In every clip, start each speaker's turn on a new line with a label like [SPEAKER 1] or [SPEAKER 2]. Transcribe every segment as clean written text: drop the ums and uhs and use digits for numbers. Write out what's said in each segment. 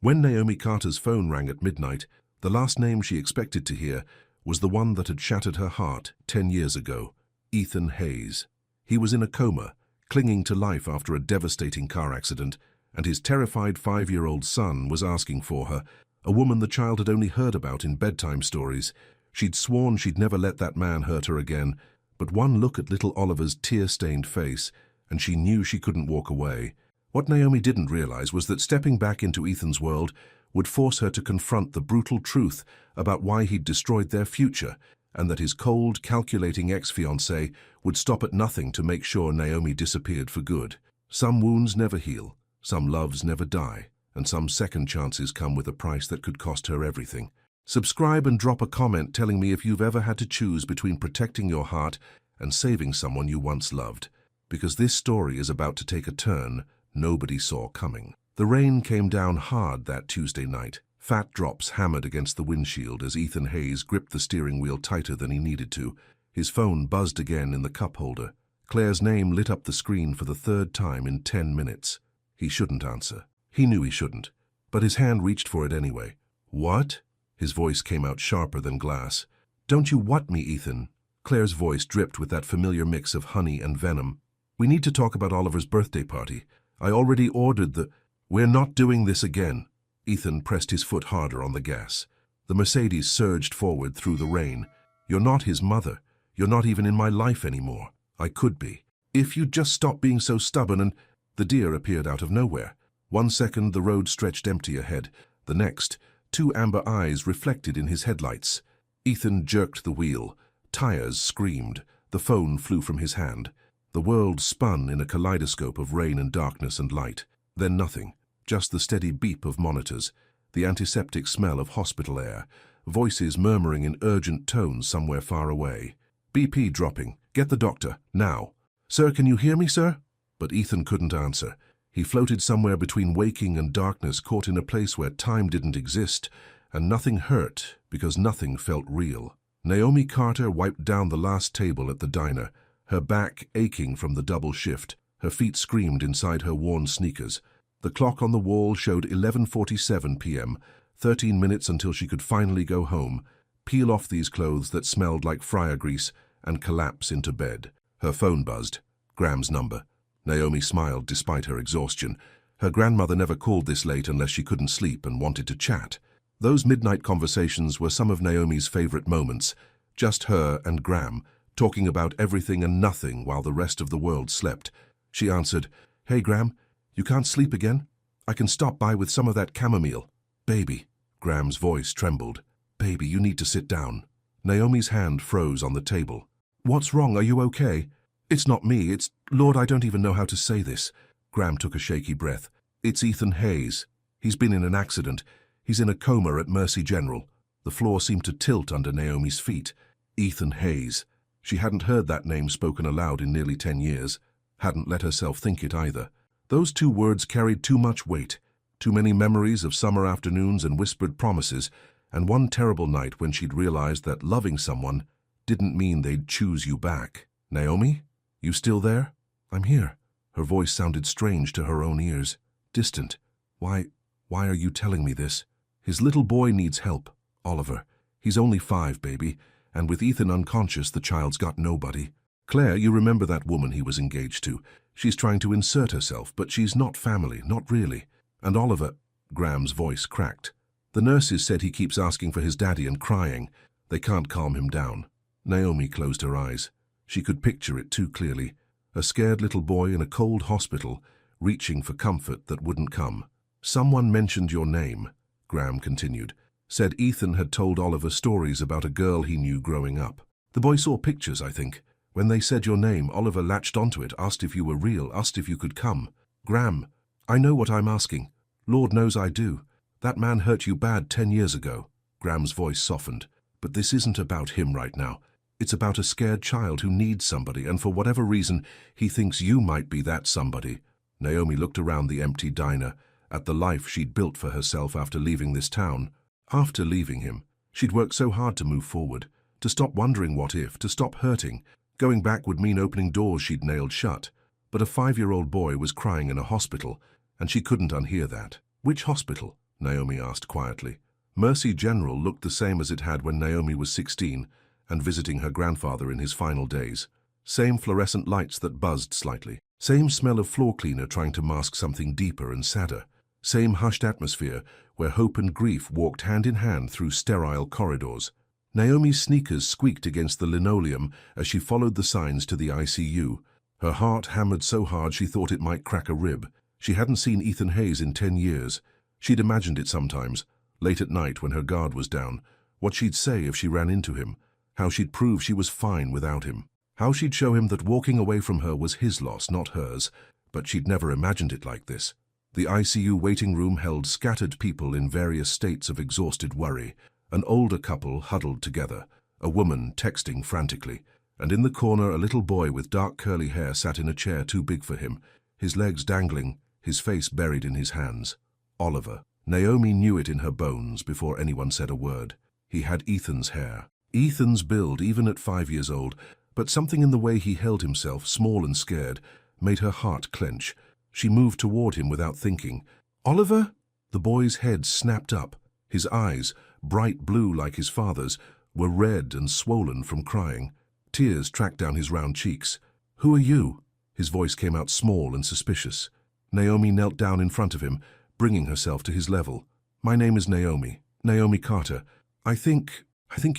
[SPEAKER 1] When Naomi Carter's phone rang at midnight, the last name she expected to hear was the one that had shattered her heart 10 years ago, Ethan Hayes. He was in a coma, clinging to life after a devastating car accident, and his terrified 5-year-old son was asking for her, a woman the child had only heard about in bedtime stories. She'd sworn she'd never let that man hurt her again, but one look at little Oliver's tear-stained face, and she knew she couldn't walk away. What Naomi didn't realize was that stepping back into Ethan's world would force her to confront the brutal truth about why he'd destroyed their future, and that his cold, calculating ex-fiancé would stop at nothing to make sure Naomi disappeared for good. Some wounds never heal, some loves never die, and some second chances come with a price that could cost her everything. Subscribe and drop a comment telling me if you've ever had to choose between protecting your heart and saving someone you once loved, because this story is about to take a turn nobody saw coming. The rain came down hard that Tuesday night. Fat drops hammered against the windshield as Ethan Hayes gripped the steering wheel tighter than he needed to. His phone buzzed again in the cup holder. Claire's name lit up the screen for the third time in 10 minutes. He shouldn't answer. He knew he shouldn't, but his hand reached for it anyway. "What?" His voice came out sharper than glass. "Don't you what me, Ethan?" Claire's voice dripped with that familiar mix of honey and venom. "We need to talk about Oliver's birthday party. I already ordered the—" "We're not doing this again." Ethan pressed his foot harder on the gas. The Mercedes surged forward through the rain. "You're not his mother. You're not even in my life anymore. I could be. If you'd just stop being so stubborn and—" The deer appeared out of nowhere. One second the road stretched empty ahead. The next, 2 amber eyes reflected in his headlights. Ethan jerked the wheel. Tires screamed. The phone flew from his hand. The world spun in a kaleidoscope of rain and darkness and light. Then nothing. Just the steady beep of monitors, the antiseptic smell of hospital air, voices murmuring in urgent tones somewhere far away. "BP dropping. Get the doctor, now." "Sir, can you hear me, sir?" But Ethan couldn't answer. He floated somewhere between waking and darkness, caught in a place where time didn't exist, and nothing hurt because nothing felt real. Naomi Carter wiped down the last table at the diner, her back aching from the double shift. Her feet screamed inside her worn sneakers. The clock on the wall showed 11:47 p.m., 13 minutes until she could finally go home, peel off these clothes that smelled like fryer grease, and collapse into bed. Her phone buzzed. Graham's number. Naomi smiled despite her exhaustion. Her grandmother never called this late unless she couldn't sleep and wanted to chat. Those midnight conversations were some of Naomi's favorite moments, just her and Graham, talking about everything and nothing while the rest of the world slept. She answered, "Hey, Graham, you can't sleep again? I can stop by with some of that chamomile." "Baby." Graham's voice trembled. "Baby, you need to sit down." Naomi's hand froze on the table. "What's wrong? Are you okay?" "It's not me, it's— Lord, I don't even know how to say this." Graham took a shaky breath. "It's Ethan Hayes. He's been in an accident. He's in a coma at Mercy General." The floor seemed to tilt under Naomi's feet. Ethan Hayes. She hadn't heard that name spoken aloud in nearly 10 years. Hadn't let herself think it either. Those 2 words carried too much weight. Too many memories of summer afternoons and whispered promises, and one terrible night when she'd realized that loving someone didn't mean they'd choose you back. "Naomi? You still there?" "I'm here." Her voice sounded strange to her own ears. Distant. Why are you telling me this?" "His little boy needs help, Oliver. He's only 5, baby, and with Ethan unconscious, the child's got nobody. Claire, you remember that woman he was engaged to? She's trying to insert herself, but she's not family, not really. And Oliver—" Graham's voice cracked. "The nurses said he keeps asking for his daddy and crying. They can't calm him down." Naomi closed her eyes. She could picture it too clearly. A scared little boy in a cold hospital, reaching for comfort that wouldn't come. "Someone mentioned your name," Graham continued. "Said Ethan had told Oliver stories about a girl he knew growing up. The boy saw pictures, I think. When they said your name, Oliver latched onto it, asked if you were real, asked if you could come." "Graham, I know what I'm asking. Lord knows I do. That man hurt you bad 10 years ago." Graham's voice softened. "But this isn't about him right now. It's about a scared child who needs somebody, and for whatever reason, he thinks you might be that somebody." Naomi looked around the empty diner, at the life she'd built for herself after leaving this town. After leaving him, she'd worked so hard to move forward, to stop wondering what if, to stop hurting. Going back would mean opening doors she'd nailed shut. But a 5-year-old boy was crying in a hospital, and she couldn't unhear that. Which hospital? Naomi asked quietly. Mercy General looked the same as it had when Naomi was 16 and visiting her grandfather in his final days. Same fluorescent lights that buzzed slightly. Same smell of floor cleaner trying to mask something deeper and sadder. Same hushed atmosphere where hope and grief walked hand in hand through sterile corridors. Naomi's sneakers squeaked against the linoleum as she followed the signs to the ICU. Her heart hammered so hard she thought it might crack a rib. She hadn't seen Ethan Hayes in 10 years. She'd imagined it sometimes, late at night when her guard was down, what she'd say if she ran into him, how she'd prove she was fine without him, how she'd show him that walking away from her was his loss, not hers, but she'd never imagined it like this. The ICU waiting room held scattered people in various states of exhausted worry, an older couple huddled together, a woman texting frantically, and in the corner a little boy with dark curly hair sat in a chair too big for him, his legs dangling, his face buried in his hands. Oliver. Naomi knew it in her bones before anyone said a word. He had Ethan's hair. Ethan's build, even at 5 years old, but something in the way he held himself, small and scared, made her heart clench. She moved toward him without thinking. "Oliver?" The boy's head snapped up. His eyes, bright blue like his father's, were red and swollen from crying. Tears tracked down his round cheeks. "Who are you?" His voice came out small and suspicious. Naomi knelt down in front of him, bringing herself to his level. "My name is Naomi. Naomi Carter. I think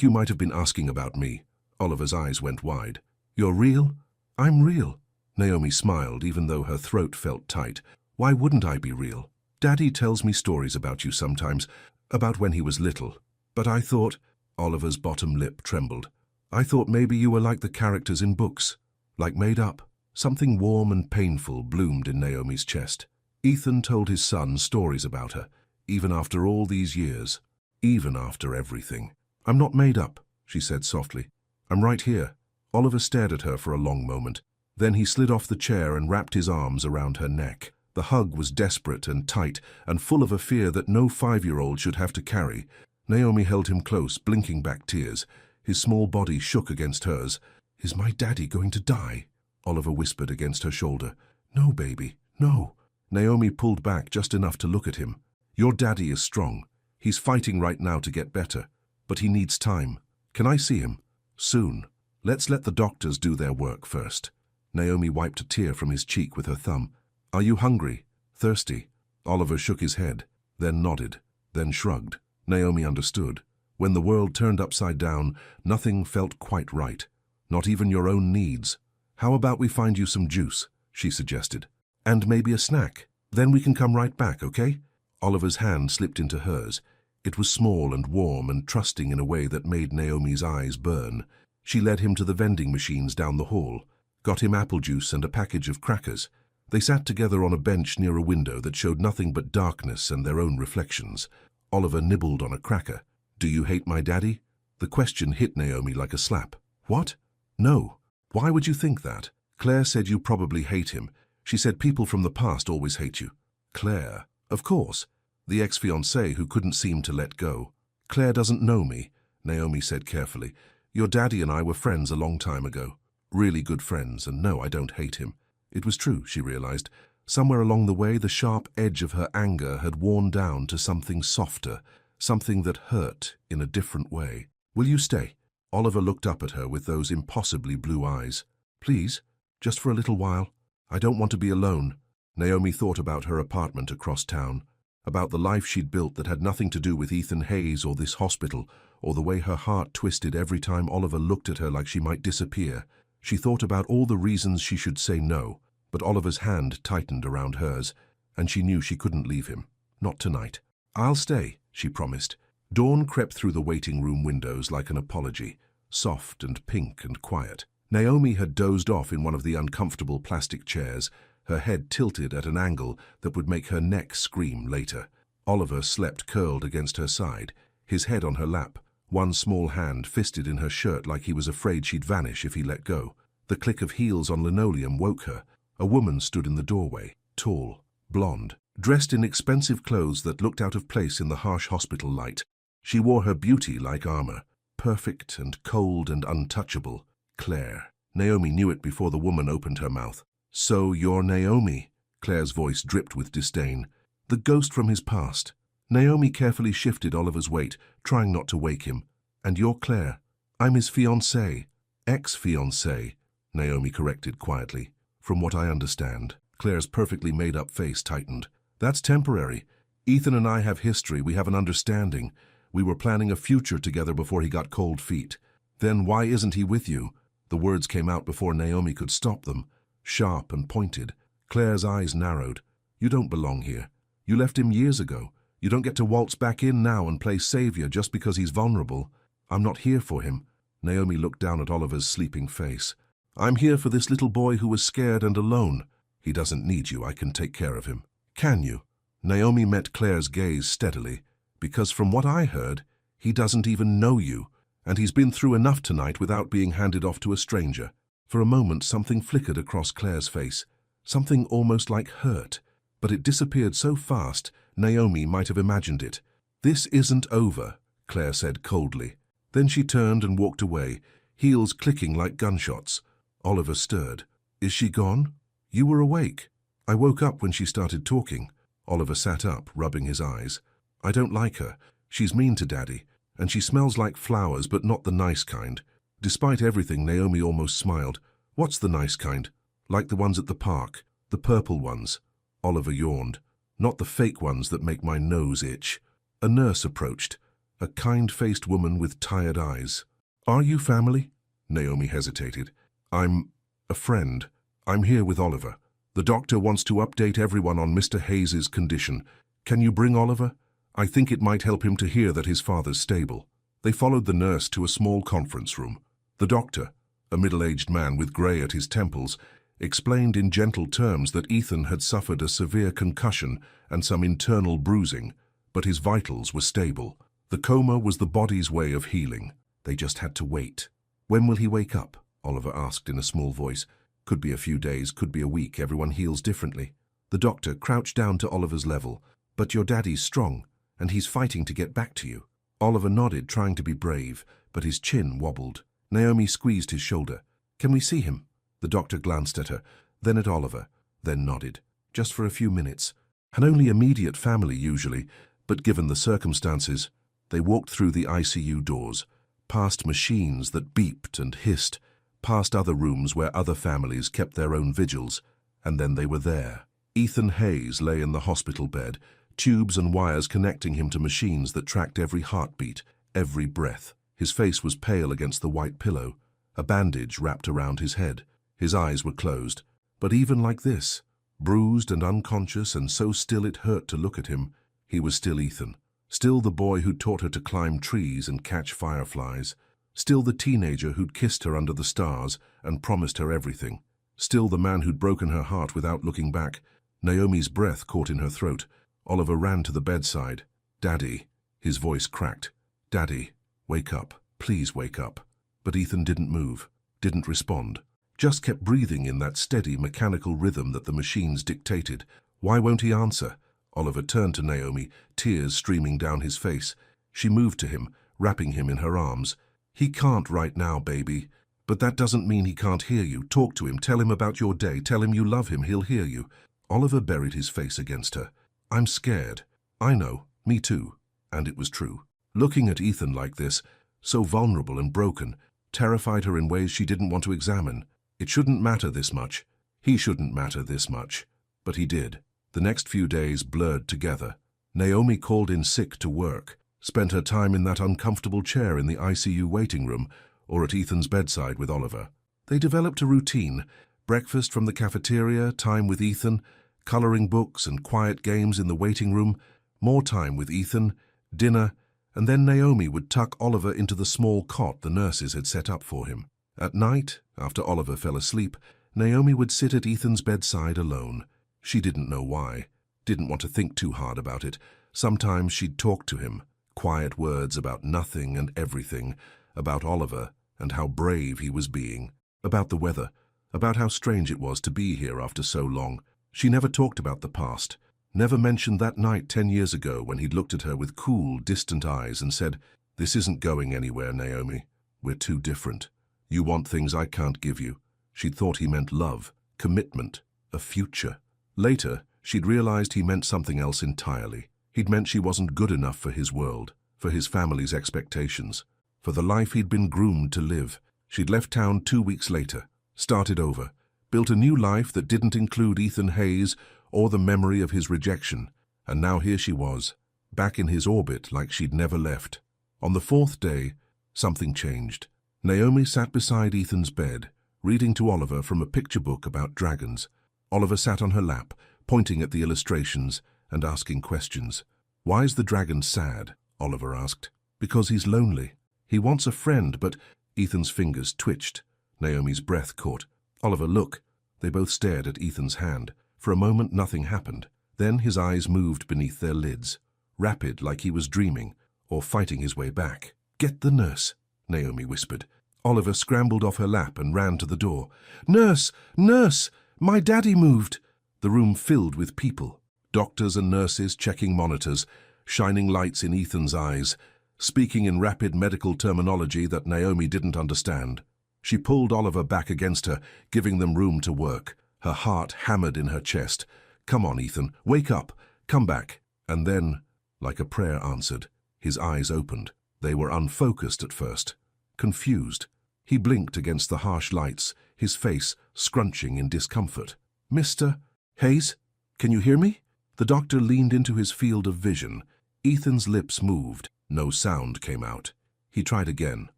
[SPEAKER 1] you might have been asking about me." Oliver's eyes went wide. "You're real?" "I'm real." Naomi smiled, even though her throat felt tight. "Why wouldn't I be real? Daddy tells me stories about you sometimes, about when he was little. But I thought—" Oliver's bottom lip trembled. "I thought maybe you were like the characters in books, like made up." Something warm and painful bloomed in Naomi's chest. Ethan told his son stories about her, even after all these years, even after everything. "I'm not made up," she said softly. "I'm right here." Oliver stared at her for a long moment. Then he slid off the chair and wrapped his arms around her neck. The hug was desperate and tight and full of a fear that no 5-year-old should have to carry. Naomi held him close, blinking back tears. His small body shook against hers. "Is my daddy going to die?" Oliver whispered against her shoulder. "No, baby, no." Naomi pulled back just enough to look at him. "Your daddy is strong. He's fighting right now to get better. But he needs time. Can I see him? Soon. Let's let the doctors do their work first." Naomi wiped a tear from his cheek with her thumb. "Are you hungry? Thirsty?" Oliver shook his head, then nodded, then shrugged. Naomi understood. When the world turned upside down, nothing felt quite right. Not even your own needs. "How about we find you some juice?" she suggested. "And maybe a snack. Then we can come right back, okay?" Oliver's hand slipped into hers. It was small and warm and trusting in a way that made Naomi's eyes burn. She led him to the vending machines down the hall, got him apple juice and a package of crackers. They sat together on a bench near a window that showed nothing but darkness and their own reflections. Oliver nibbled on a cracker. "Do you hate my daddy?" The question hit Naomi like a slap. "What? No. Why would you think that? Claire said you probably hate him. She said people from the past always hate you." "Claire? Of course. The ex-fiancée who couldn't seem to let go." "Claire doesn't know me," Naomi said carefully. "Your daddy and I were friends a long time ago. Really good friends, and no, I don't hate him." It was true, she realized. Somewhere along the way, the sharp edge of her anger had worn down to something softer, something that hurt in a different way. "Will you stay?" Oliver looked up at her with those impossibly blue eyes. "Please, just for a little while. I don't want to be alone." Naomi thought about her apartment across town, about the life she'd built that had nothing to do with Ethan Hayes or this hospital, or the way her heart twisted every time Oliver looked at her like she might disappear. She thought about all the reasons she should say no, but Oliver's hand tightened around hers, and she knew she couldn't leave him. Not tonight. "I'll stay," she promised. Dawn crept through the waiting room windows like an apology, soft and pink and quiet. Naomi had dozed off in one of the uncomfortable plastic chairs, her head tilted at an angle that would make her neck scream later. Oliver slept curled against her side, his head on her lap, one small hand fisted in her shirt like he was afraid she'd vanish if he let go. The click of heels on linoleum woke her. A woman stood in the doorway, tall, blonde, dressed in expensive clothes that looked out of place in the harsh hospital light. She wore her beauty like armor, perfect and cold and untouchable. Claire. Naomi knew it before the woman opened her mouth. "So you're Naomi?" Claire's voice dripped with disdain. "The ghost from his past." Naomi carefully shifted Oliver's weight, trying not to wake him. "And you're Claire." "I'm his fiancée." "Ex-fiancée," Naomi corrected quietly. "From what I understand." Claire's perfectly made-up face tightened. "That's temporary. Ethan and I have history, we have an understanding. We were planning a future together before he got cold feet." "Then why isn't he with you?" The words came out before Naomi could stop them, sharp and pointed. Claire's eyes narrowed. "You don't belong here. You left him years ago. You don't get to waltz back in now and play savior just because he's vulnerable." "I'm not here for him." Naomi looked down at Oliver's sleeping face. "I'm here for this little boy who was scared and alone." "He doesn't need you. I can take care of him." "Can you?" Naomi met Claire's gaze steadily. "Because from what I heard, he doesn't even know you, and he's been through enough tonight without being handed off to a stranger." For a moment, something flickered across Claire's face, something almost like hurt, but it disappeared so fast Naomi might have imagined it. "This isn't over," Claire said coldly. Then she turned and walked away, heels clicking like gunshots. Oliver stirred. "Is she gone?" "You were awake." "I woke up when she started talking." Oliver sat up, rubbing his eyes. "I don't like her. She's mean to Daddy, and she smells like flowers, but not the nice kind." Despite everything, Naomi almost smiled. "What's the nice kind?" "Like the ones at the park. The purple ones." Oliver yawned. "Not the fake ones that make my nose itch." A nurse approached, a kind-faced woman with tired eyes. "Are you family?" Naomi hesitated. "I'm a friend. I'm here with Oliver. The doctor wants to update everyone on Mr. Hayes's condition. Can you bring Oliver? I think it might help him to hear that his father's stable." They followed the nurse to a small conference room. The doctor, a middle-aged man with grey at his temples, explained in gentle terms that Ethan had suffered a severe concussion and some internal bruising, but his vitals were stable. The coma was the body's way of healing. They just had to wait. "When will he wake up?" Oliver asked in a small voice. "Could be a few days, could be a week. Everyone heals differently." The doctor crouched down to Oliver's level. "But your daddy's strong, and he's fighting to get back to you." Oliver nodded, trying to be brave, but his chin wobbled. Naomi squeezed his shoulder. "Can we see him?" The doctor glanced at her, then at Oliver, then nodded. "Just for a few minutes. And only immediate family usually, but given the circumstances." They walked through the ICU doors, past machines that beeped and hissed, past other rooms where other families kept their own vigils, and then they were there. Ethan Hayes lay in the hospital bed, tubes and wires connecting him to machines that tracked every heartbeat, every breath. His face was pale against the white pillow, a bandage wrapped around his head. His eyes were closed. But even like this, bruised and unconscious and so still it hurt to look at him, he was still Ethan. Still the boy who'd taught her to climb trees and catch fireflies. Still the teenager who'd kissed her under the stars and promised her everything. Still the man who'd broken her heart without looking back. Naomi's breath caught in her throat. Oliver ran to the bedside. "Daddy," his voice cracked. "Daddy, wake up. Please wake up." But Ethan didn't move, didn't respond. Just kept breathing in that steady, mechanical rhythm that the machines dictated. Why won't he answer? Oliver turned to Naomi, tears streaming down his face. She moved to him, wrapping him in her arms. "He can't right now, baby. But that doesn't mean he can't hear you. Talk to him, tell him about your day, tell him you love him, he'll hear you." Oliver buried his face against her. "I'm scared." "I know, me too." And it was true. Looking at Ethan like this, so vulnerable and broken, terrified her in ways she didn't want to examine. It shouldn't matter this much. He shouldn't matter this much. But he did. The next few days blurred together. Naomi called in sick to work, spent her time in that uncomfortable chair in the ICU waiting room, or at Ethan's bedside with Oliver. They developed a routine: breakfast from the cafeteria, time with Ethan, coloring books and quiet games in the waiting room, more time with Ethan, dinner, and then Naomi would tuck Oliver into the small cot the nurses had set up for him. At night, after Oliver fell asleep, Naomi would sit at Ethan's bedside alone. She didn't know why, didn't want to think too hard about it. Sometimes she'd talk to him, quiet words about nothing and everything, about Oliver and how brave he was being, about the weather, about how strange it was to be here after so long. She never talked about the past, never mentioned that night 10 years ago when he'd looked at her with cool, distant eyes and said, "This isn't going anywhere, Naomi. We're too different. You want things I can't give you." She'd thought he meant love, commitment, a future. Later, she'd realized he meant something else entirely. He'd meant she wasn't good enough for his world, for his family's expectations, for the life he'd been groomed to live. She'd left town 2 weeks later, started over, built a new life that didn't include Ethan Hayes or the memory of his rejection, and now here she was, back in his orbit like she'd never left. On the 4th day, something changed. Naomi sat beside Ethan's bed, reading to Oliver from a picture book about dragons. Oliver sat on her lap, pointing at the illustrations and asking questions. "Why's the dragon sad?" Oliver asked. "Because he's lonely. He wants a friend, but—" Ethan's fingers twitched. Naomi's breath caught. "Oliver, look." They both stared at Ethan's hand. For a moment, nothing happened. Then his eyes moved beneath their lids, rapid like he was dreaming or fighting his way back. "Get the nurse," Naomi whispered. Oliver scrambled off her lap and ran to the door. "Nurse! Nurse! My daddy moved!" The room filled with people. Doctors and nurses checking monitors, shining lights in Ethan's eyes, speaking in rapid medical terminology that Naomi didn't understand. She pulled Oliver back against her, giving them room to work. Her heart hammered in her chest. "Come on, Ethan, wake up, come back." And then, like a prayer answered, his eyes opened. They were unfocused at first, confused. He blinked against the harsh lights, his face scrunching in discomfort. "Mr. Hayes, can you hear me?" The doctor leaned into his field of vision. Ethan's lips moved. No sound came out. He tried again.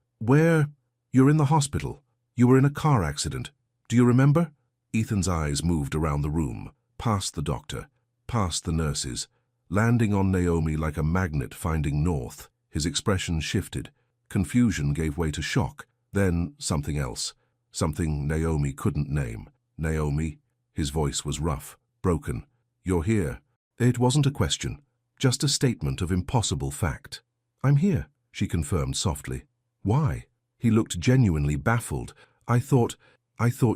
[SPEAKER 1] "Where? You're in the hospital. You were in a car accident. Do you remember?" Ethan's eyes moved around the room, past the doctor, past the nurses, landing on Naomi like a magnet finding north. His expression shifted. Confusion gave way to shock. Then something else. Something Naomi couldn't name. "Naomi?" His voice was rough, broken. "You're here." It wasn't a question, just a statement of impossible fact. "I'm here," she confirmed softly. "Why?" He looked genuinely baffled. I thought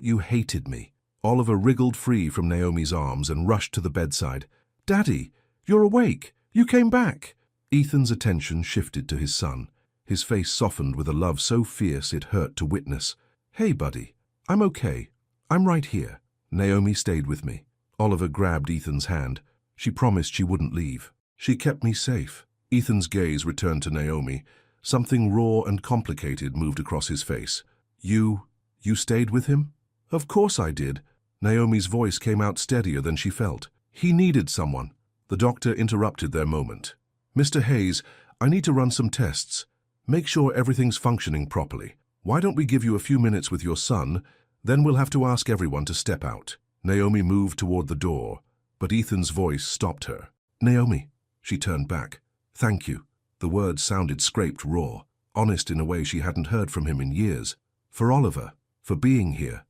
[SPEAKER 1] you hated me." Oliver wriggled free from Naomi's arms and rushed to the bedside. "Daddy, you're awake. You came back." Ethan's attention shifted to his son. His face softened with a love so fierce it hurt to witness. "Hey, buddy. I'm okay. I'm right here." Naomi stayed with me. Oliver grabbed Ethan's hand. She promised she wouldn't leave. "She kept me safe." Ethan's gaze returned to Naomi. Something raw and complicated moved across his face. You stayed with him?" "Of course I did." Naomi's voice came out steadier than she felt. "He needed someone." The doctor interrupted their moment. "Mr. Hayes, I need to run some tests. Make sure everything's functioning properly. Why don't we give you a few minutes with your son, then we'll have to ask everyone to step out." Naomi moved toward the door, but Ethan's voice stopped her. "Naomi." She turned back. "Thank you." The words sounded scraped raw, honest in a way she hadn't heard from him in years. "For Oliver, for being here.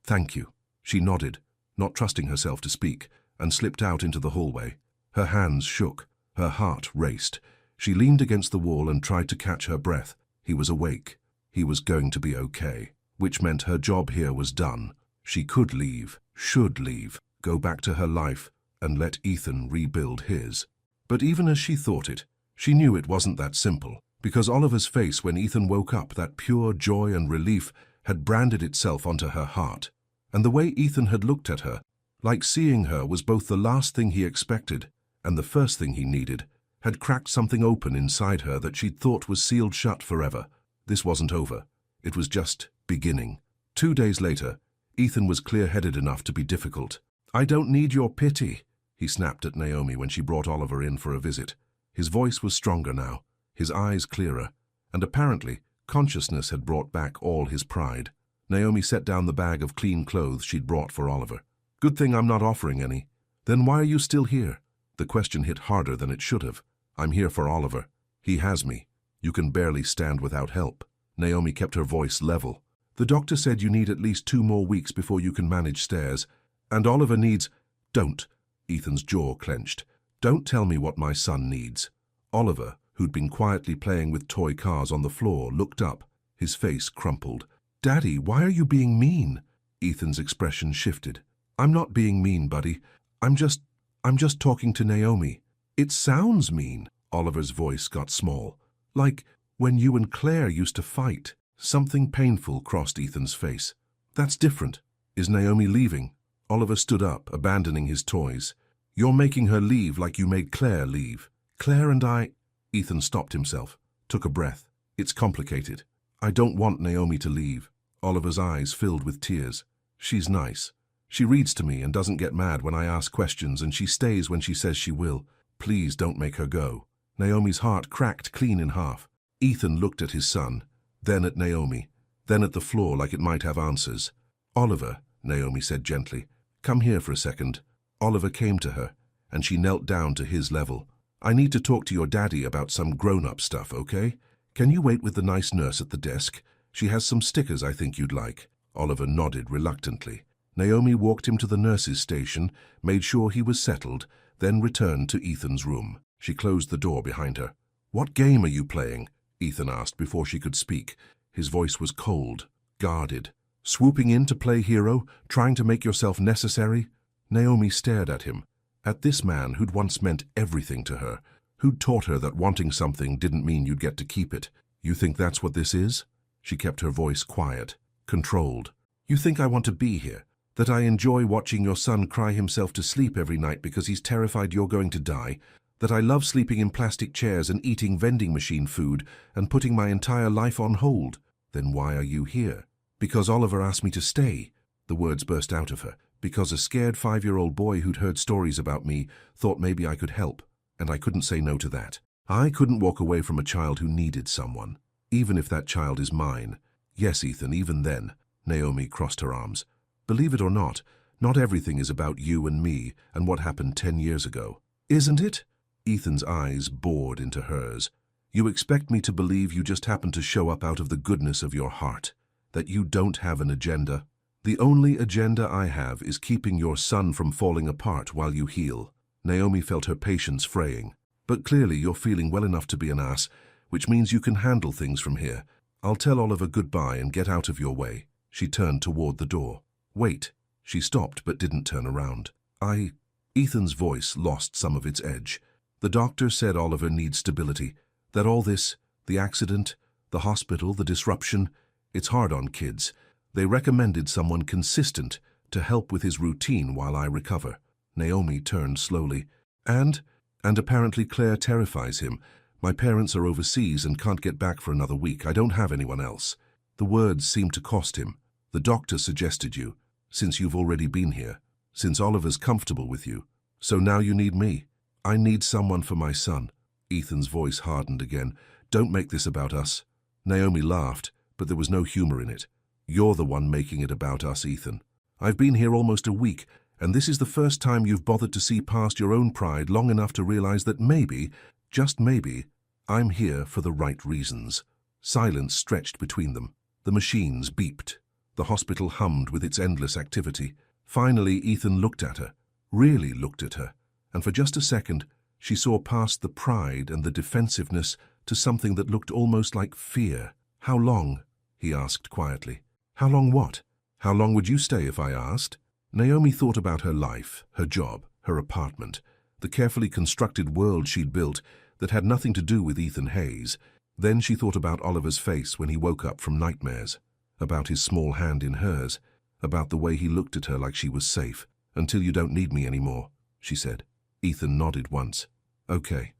[SPEAKER 1] Thank you." She nodded, not trusting herself to speak, and slipped out into the hallway. Her hands shook, her heart raced. She leaned against the wall and tried to catch her breath. He was awake. He was going to be okay, which meant her job here was done. She could leave, should leave, go back to her life, and let Ethan rebuild his. But even as she thought it, she knew it wasn't that simple, because Oliver's face when Ethan woke up, that pure joy and relief, had branded itself onto her heart. And the way Ethan had looked at her, like seeing her was both the last thing he expected and the first thing he needed, had cracked something open inside her that she'd thought was sealed shut forever. This wasn't over. It was just beginning. 2 days later, Ethan was clear-headed enough to be difficult. "I don't need your pity," he snapped at Naomi when she brought Oliver in for a visit. His voice was stronger now, his eyes clearer, and apparently consciousness had brought back all his pride. Naomi set down the bag of clean clothes she'd brought for Oliver. "Good thing I'm not offering any." "Then why are you still here?" The question hit harder than it should have. "I'm here for Oliver. He has me. You can barely stand without help." Naomi kept her voice level. "The doctor said you need at least 2 more weeks before you can manage stairs. And Oliver needs—" "Don't." Ethan's jaw clenched. "Don't tell me what my son needs." Oliver, who'd been quietly playing with toy cars on the floor, looked up. His face crumpled. "Daddy, why are you being mean?" Ethan's expression shifted. "I'm not being mean, buddy. I'm just talking to Naomi." "It sounds mean." Oliver's voice got small. "Like when you and Claire used to fight." Something painful crossed Ethan's face. "That's different. Is Naomi leaving?" Oliver stood up, abandoning his toys. You're making her leave like you made Claire leave. Claire and I... Ethan stopped himself, took a breath. It's complicated. I don't want Naomi to leave. Oliver's eyes filled with tears. She's nice. She reads to me and doesn't get mad when I ask questions, and she stays when she says she will. Please don't make her go. Naomi's heart cracked clean in half. Ethan looked at his son, then at Naomi, then at the floor like it might have answers. Oliver, Naomi said gently, come here for a second. Oliver came to her, and she knelt down to his level. I need to talk to your daddy about some grown-up stuff, okay? Can you wait with the nice nurse at the desk? She has some stickers I think you'd like. Oliver nodded reluctantly. Naomi walked him to the nurse's station, made sure he was settled, then returned to Ethan's room. She closed the door behind her. What game are you playing? Ethan asked before she could speak. His voice was cold, guarded. Swooping in to play hero, trying to make yourself necessary? Naomi stared at him, at this man who'd once meant everything to her, who'd taught her that wanting something didn't mean you'd get to keep it. You think that's what this is? She kept her voice quiet, controlled. You think I want to be here? That I enjoy watching your son cry himself to sleep every night because he's terrified you're going to die? That I love sleeping in plastic chairs and eating vending machine food and putting my entire life on hold? Then why are you here? Because Oliver asked me to stay. The words burst out of her. Because a scared 5-year-old boy who'd heard stories about me thought maybe I could help, and I couldn't say no to that. I couldn't walk away from a child who needed someone, even if that child is mine. Yes, Ethan, even then. Naomi crossed her arms. Believe it or not everything is about you and me and what happened 10 years ago. Isn't it? Ethan's eyes bored into hers. You expect me to believe you just happened to show up out of the goodness of your heart, that you don't have an agenda? The only agenda I have is keeping your son from falling apart while you heal. Naomi felt her patience fraying. But clearly you're feeling well enough to be an ass, which means you can handle things from here. I'll tell Oliver goodbye and get out of your way. She turned toward the door. Wait. She stopped but didn't turn around. Ethan's voice lost some of its edge. The doctor said Oliver needs stability. That all this, the accident, the hospital, the disruption, it's hard on kids. They recommended someone consistent to help with his routine while I recover. Naomi turned slowly. And apparently Claire terrifies him. My parents are overseas and can't get back for another week. I don't have anyone else. The words seemed to cost him. The doctor suggested you, since you've already been here, since Oliver's comfortable with you. So now you need me. I need someone for my son. Ethan's voice hardened again. Don't make this about us. Naomi laughed, but there was no humor in it. You're the one making it about us, Ethan. I've been here almost a week, and this is the first time you've bothered to see past your own pride long enough to realize that maybe, just maybe, I'm here for the right reasons. Silence stretched between them. The machines beeped. The hospital hummed with its endless activity. Finally, Ethan looked at her, really looked at her, and for just a second, she saw past the pride and the defensiveness to something that looked almost like fear. How long? He asked quietly. How long what? How long would you stay if I asked? Naomi thought about her life, her job, her apartment, the carefully constructed world she'd built that had nothing to do with Ethan Hayes. Then she thought about Oliver's face when he woke up from nightmares, about his small hand in hers, about the way he looked at her like she was safe. Until you don't need me anymore, she said. Ethan nodded once. Okay.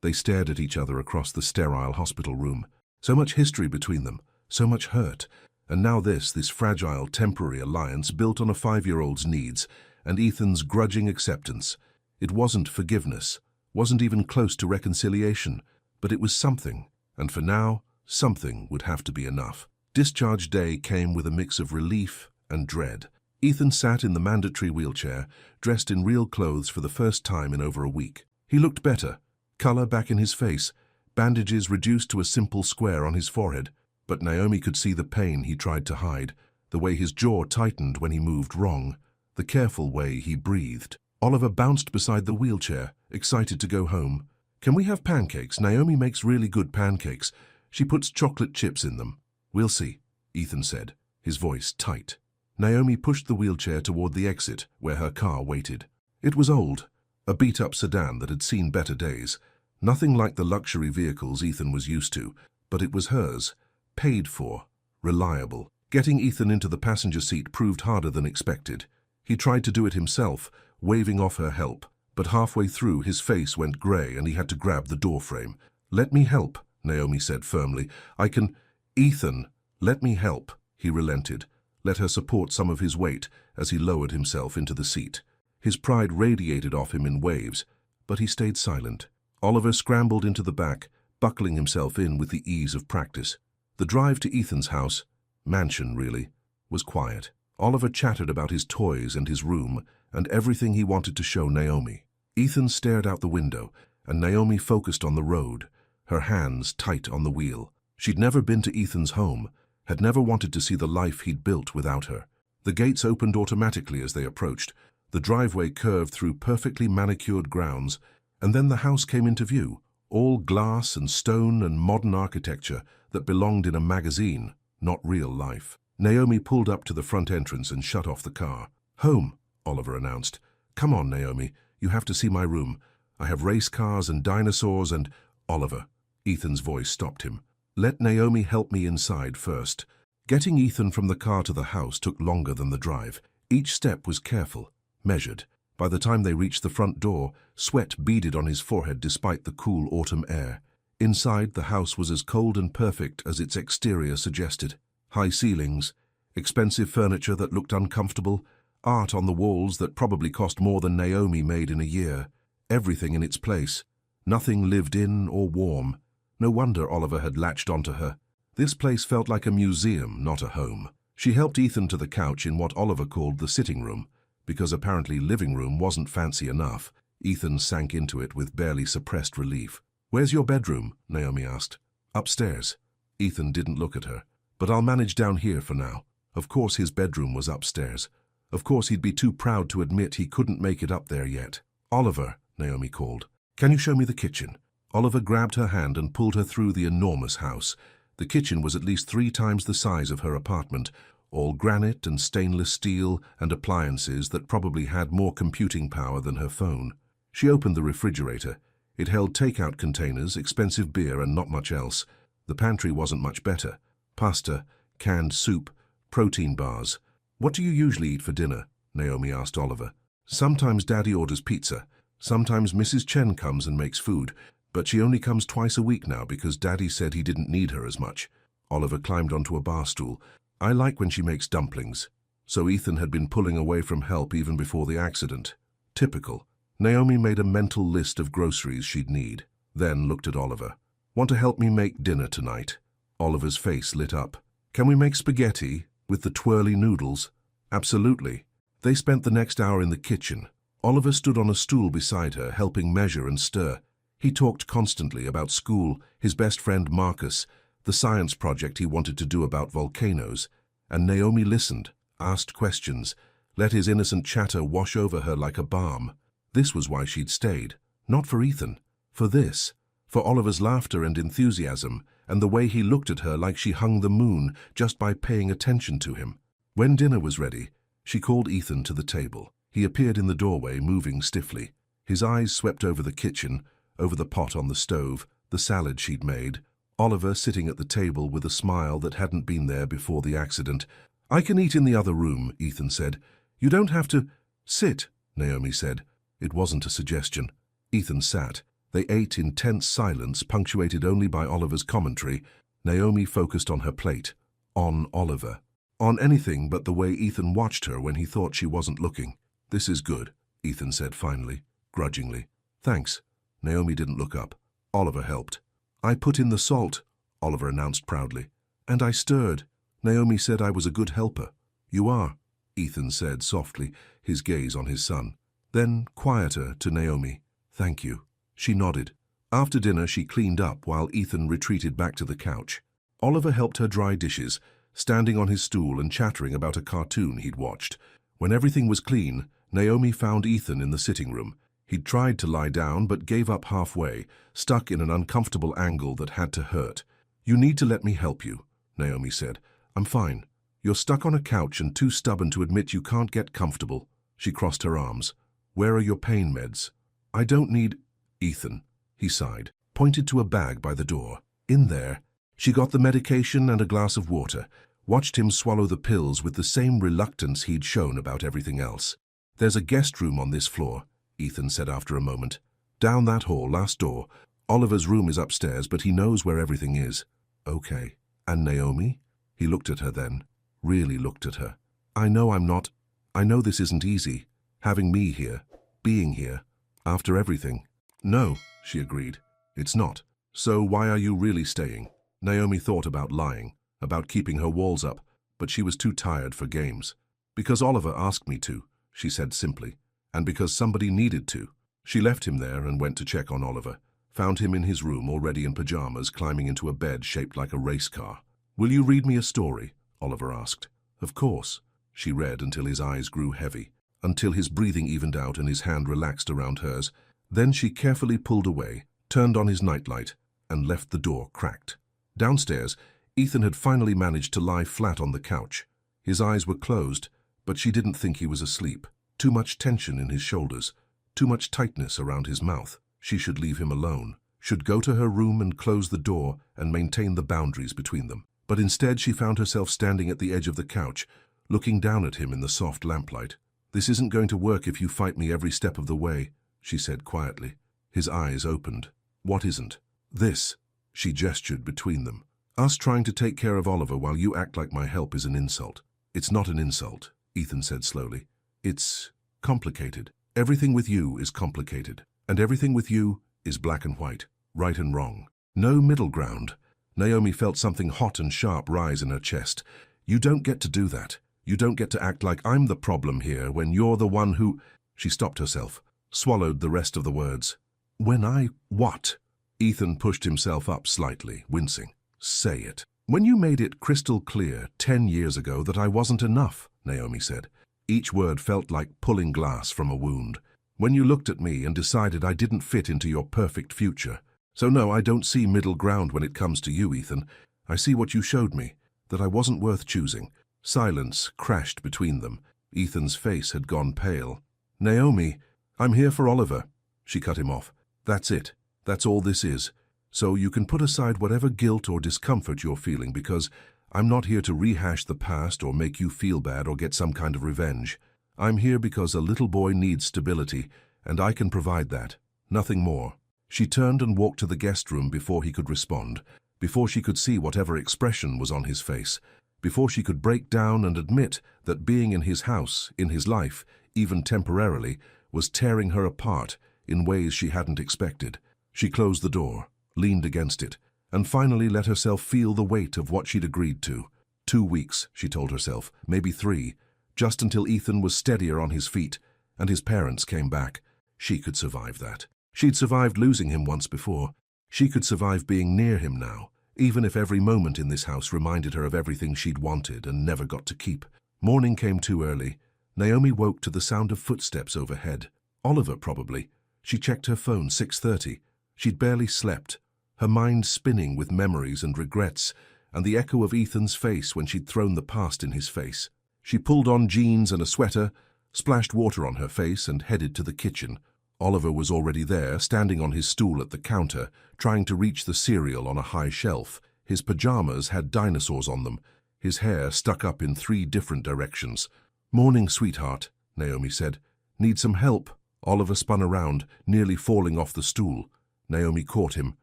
[SPEAKER 1] They stared at each other across the sterile hospital room. So much history between them, so much hurt. And now this fragile, temporary alliance built on a 5-year-old's needs and Ethan's grudging acceptance. It wasn't forgiveness, wasn't even close to reconciliation, but it was something, and for now, something would have to be enough. Discharge day came with a mix of relief and dread. Ethan sat in the mandatory wheelchair, dressed in real clothes for the first time in over a week. He looked better, color back in his face, bandages reduced to a simple square on his forehead. But Naomi could see the pain he tried to hide, the way his jaw tightened when he moved wrong, the careful way he breathed. Oliver bounced beside the wheelchair, excited to go home. Can we have pancakes? Naomi makes really good pancakes. She puts chocolate chips in them. We'll see, Ethan said, his voice tight. Naomi pushed the wheelchair toward the exit, where her car waited. It was old, a beat-up sedan that had seen better days. Nothing like the luxury vehicles Ethan was used to, but it was hers. Paid for, reliable. Getting Ethan into the passenger seat proved harder than expected. He tried to do it himself, waving off her help. But halfway through, his face went grey and he had to grab the doorframe. "Let me help," Naomi said firmly. "I can—" "Ethan, let me help," he relented. Let her support some of his weight as he lowered himself into the seat. His pride radiated off him in waves, but he stayed silent. Oliver scrambled into the back, buckling himself in with the ease of practice. The drive to Ethan's house, mansion really, was quiet. Oliver chattered about his toys and his room and everything he wanted to show Naomi. Ethan stared out the window, and Naomi focused on the road, her hands tight on the wheel. She'd never been to Ethan's home, had never wanted to see the life he'd built without her. The gates opened automatically as they approached. The driveway curved through perfectly manicured grounds, and then the house came into view, all glass and stone and modern architecture that belonged in a magazine, not real life. Naomi pulled up to the front entrance and shut off the car. "Home," Oliver announced. "Come on, Naomi, you have to see my room. I have race cars and dinosaurs and—" "Oliver," Ethan's voice stopped him. "Let Naomi help me inside first." Getting Ethan from the car to the house took longer than the drive. Each step was careful, measured. By the time they reached the front door, sweat beaded on his forehead despite the cool autumn air. Inside, the house was as cold and perfect as its exterior suggested. High ceilings, expensive furniture that looked uncomfortable, art on the walls that probably cost more than Naomi made in a year. Everything in its place. Nothing lived in or warm. No wonder Oliver had latched onto her. This place felt like a museum, not a home. She helped Ethan to the couch in what Oliver called the sitting room, because apparently living room wasn't fancy enough. Ethan sank into it with barely suppressed relief. "Where's your bedroom?" Naomi asked. "Upstairs." Ethan didn't look at her. "But I'll manage down here for now." Of course his bedroom was upstairs. Of course he'd be too proud to admit he couldn't make it up there yet. "Oliver," Naomi called, "can you show me the kitchen?" Oliver grabbed her hand and pulled her through the enormous house. The kitchen was at least 3 times the size of her apartment, all granite and stainless steel and appliances that probably had more computing power than her phone. She opened the refrigerator. It held takeout containers, expensive beer, and not much else. The pantry wasn't much better. Pasta, canned soup, protein bars. "What do you usually eat for dinner?" Naomi asked Oliver. "Sometimes Daddy orders pizza. Sometimes Mrs. Chen comes and makes food, but she only comes twice a week now because Daddy said he didn't need her as much." Oliver climbed onto a bar stool. "I like when she makes dumplings." So Ethan had been pulling away from help even before the accident. Typical. Naomi made a mental list of groceries she'd need, then looked at Oliver. "Want to help me make dinner tonight?" Oliver's face lit up. "Can we make spaghetti with the twirly noodles?" "Absolutely." They spent the next hour in the kitchen. Oliver stood on a stool beside her, helping measure and stir. He talked constantly about school, his best friend Marcus, the science project he wanted to do about volcanoes, and Naomi listened, asked questions, let his innocent chatter wash over her like a balm. This was why she'd stayed. Not for Ethan. For this. For Oliver's laughter and enthusiasm, and the way he looked at her like she hung the moon just by paying attention to him. When dinner was ready, she called Ethan to the table. He appeared in the doorway, moving stiffly. His eyes swept over the kitchen, over the pot on the stove, the salad she'd made. Oliver sitting at the table with a smile that hadn't been there before the accident. "I can eat in the other room," Ethan said. "You don't have to—" "Sit," Naomi said. It wasn't a suggestion. Ethan sat. They ate in tense silence, punctuated only by Oliver's commentary. Naomi focused on her plate. On Oliver. On anything but the way Ethan watched her when he thought she wasn't looking. "This is good," Ethan said finally, grudgingly. "Thanks." Naomi didn't look up. Oliver helped. "I put in the salt," Oliver announced proudly. "And I stirred. Naomi said I was a good helper." "You are," Ethan said softly, his gaze on his son. Then, quieter, to Naomi. "Thank you." She nodded. After dinner, she cleaned up while Ethan retreated back to the couch. Oliver helped her dry dishes, standing on his stool and chattering about a cartoon he'd watched. When everything was clean, Naomi found Ethan in the sitting room. He'd tried to lie down but gave up halfway, stuck in an uncomfortable angle that had to hurt. "You need to let me help you," Naomi said. "I'm fine. You're stuck on a couch and too stubborn to admit you can't get comfortable." She crossed her arms. "Where are your pain meds?" "I don't need—" "Ethan," he sighed, pointed to a bag by the door. "In there." She got the medication and a glass of water, watched him swallow the pills with the same reluctance he'd shown about everything else. There's a guest room on this floor, Ethan said after a moment. Down that hall, last door. Oliver's room is upstairs, but he knows where everything is. Okay. And Naomi? He looked at her then. Really looked at her. I know this isn't easy. Having me here. Being here. After everything. No, she agreed. It's not. So why are you really staying? Naomi thought about lying, about keeping her walls up, but she was too tired for games. Because Oliver asked me to, she said simply, and because somebody needed to. She left him there and went to check on Oliver, found him in his room already in pajamas, climbing into a bed shaped like a race car. Will you read me a story? Oliver asked. Of course. She read until his eyes grew heavy, until his breathing evened out and his hand relaxed around hers. Then she carefully pulled away, turned on his nightlight, and left the door cracked. Downstairs, Ethan had finally managed to lie flat on the couch. His eyes were closed, but she didn't think he was asleep. Too much tension in his shoulders, too much tightness around his mouth. She should leave him alone, should go to her room and close the door and maintain the boundaries between them. But instead she found herself standing at the edge of the couch, looking down at him in the soft lamplight. This isn't going to work if you fight me every step of the way, she said quietly. His eyes opened. What isn't? This, she gestured between them. Us trying to take care of Oliver while you act like my help is an insult. It's not an insult, Ethan said slowly. It's complicated. Everything with you is complicated. And everything with you is black and white, right and wrong. No middle ground. Naomi felt something hot and sharp rise in her chest. You don't get to do that. You don't get to act like I'm the problem here when you're the one who… She stopped herself, swallowed the rest of the words. What? Ethan pushed himself up slightly, wincing. Say it. When you made it crystal clear 10 years ago that I wasn't enough, Naomi said. Each word felt like pulling glass from a wound. When you looked at me and decided I didn't fit into your perfect future. So no, I don't see middle ground when it comes to you, Ethan. I see what you showed me, that I wasn't worth choosing. Silence crashed between them. Ethan's face had gone pale. Naomi, I'm here for Oliver. She cut him off. That's it. That's all this is. So you can put aside whatever guilt or discomfort you're feeling, because I'm not here to rehash the past or make you feel bad or get some kind of revenge. I'm here because a little boy needs stability, and I can provide that. Nothing more. She turned and walked to the guest room before he could respond, before she could see whatever expression was on his face, before she could break down and admit that being in his house, in his life, even temporarily, was tearing her apart in ways she hadn't expected. She closed the door, leaned against it, and finally let herself feel the weight of what she'd agreed to. 2 weeks, she told herself, maybe 3, just until Ethan was steadier on his feet and his parents came back. She could survive that. She'd survived losing him once before. She could survive being near him now, even if every moment in this house reminded her of everything she'd wanted and never got to keep. Morning came too early. Naomi woke to the sound of footsteps overhead. Oliver, probably. She checked her phone, 6:30. She'd barely slept, her mind spinning with memories and regrets, and the echo of Ethan's face when she'd thrown the past in his face. She pulled on jeans and a sweater, splashed water on her face, and headed to the kitchen. Oliver was already there, standing on his stool at the counter, trying to reach the cereal on a high shelf. His pajamas had dinosaurs on them, his hair stuck up in 3 different directions. Morning, sweetheart, Naomi said. Need some help? Oliver spun around, nearly falling off the stool. Naomi caught him.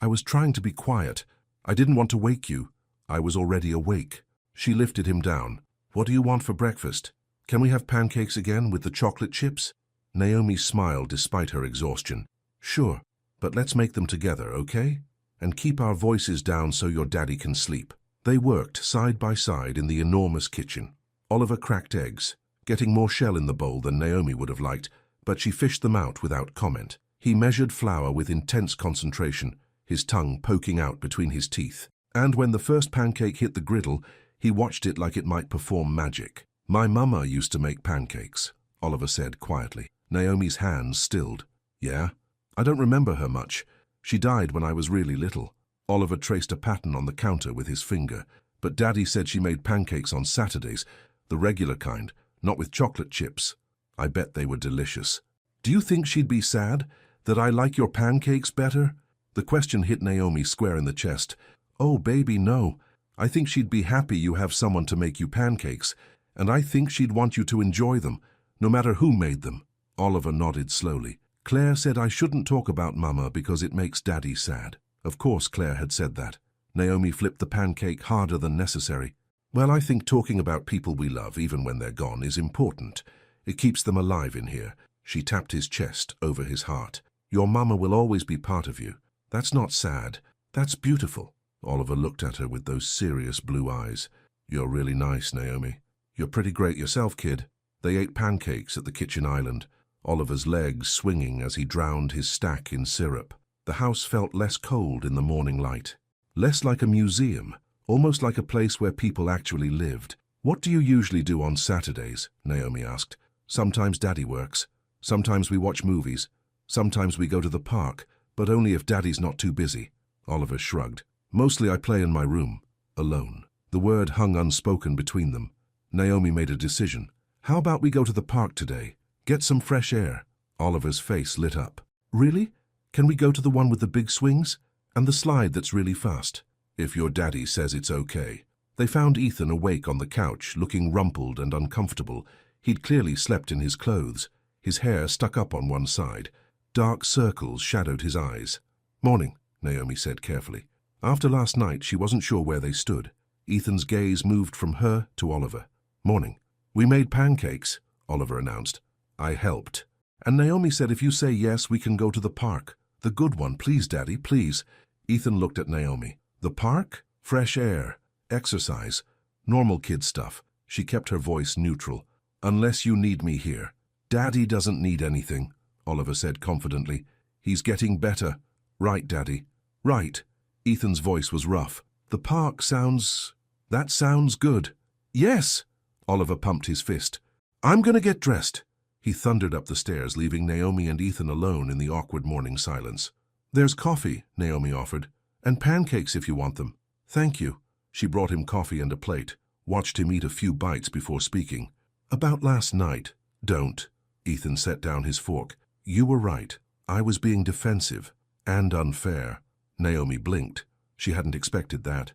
[SPEAKER 1] I was trying to be quiet. I didn't want to wake you. I was already awake. She lifted him down. What do you want for breakfast? Can we have pancakes again with the chocolate chips? Naomi smiled despite her exhaustion. Sure, but let's make them together, okay? And keep our voices down so your daddy can sleep. They worked side by side in the enormous kitchen. Oliver cracked eggs, getting more shell in the bowl than Naomi would have liked, but she fished them out without comment. He measured flour with intense concentration, his tongue poking out between his teeth. And when the first pancake hit the griddle, he watched it like it might perform magic. My mama used to make pancakes, Oliver said quietly. Naomi's hands stilled. Yeah? I don't remember her much. She died when I was really little. Oliver traced a pattern on the counter with his finger. But Daddy said she made pancakes on Saturdays, the regular kind, not with chocolate chips. I bet they were delicious. Do you think she'd be sad that I like your pancakes better? The question hit Naomi square in the chest. Oh, baby, no. I think she'd be happy you have someone to make you pancakes, and I think she'd want you to enjoy them, No matter who made them. Oliver nodded slowly. Claire said I shouldn't talk about Mama because it makes Daddy sad. Of course Claire had said that. Naomi flipped the pancake harder than necessary. Well, I think talking about people we love, even when they're gone, is important. It keeps them alive in here. She tapped his chest over his heart. Your Mama will always be part of you. That's not sad. That's beautiful. Oliver looked at her with those serious blue eyes. You're really nice, Naomi. You're pretty great yourself, kid. They ate pancakes at the kitchen island, Oliver's legs swinging as he drowned his stack in syrup. The house felt less cold in the morning light. Less like a museum, almost like a place where people actually lived. What do you usually do on Saturdays? Naomi asked. Sometimes Daddy works. Sometimes we watch movies. Sometimes we go to the park, but only if Daddy's not too busy. Oliver shrugged. Mostly I play in my room, alone. The word hung unspoken between them. Naomi made a decision. How about we go to the park today? Get some fresh air. Oliver's face lit up. Really? Can we go to the one with the big swings? And the slide that's really fast? If your daddy says it's okay. They found Ethan awake on the couch, looking rumpled and uncomfortable. He'd clearly slept in his clothes. His hair stuck up on one side. Dark circles shadowed his eyes. Morning, Naomi said carefully. After last night, she wasn't sure where they stood. Ethan's gaze moved from her to Oliver. Morning. We made pancakes, Oliver announced. I helped. And Naomi said if you say yes, we can go to the park. The good one, please, Daddy, please. Ethan looked at Naomi. The park? Fresh air. Exercise. Normal kid stuff. She kept her voice neutral. Unless you need me here. Daddy doesn't need anything, Oliver said confidently. He's getting better. Right, Daddy. Right. Ethan's voice was rough. The park sounds... That sounds good. Yes! Oliver pumped his fist. I'm gonna get dressed. He thundered up the stairs, leaving Naomi and Ethan alone in the awkward morning silence. There's coffee, Naomi offered, and pancakes if you want them. Thank you. She brought him coffee and a plate, watched him eat a few bites before speaking. About last night. Don't. Ethan set down his fork. You were right. I was being defensive and unfair. Naomi blinked. She hadn't expected that.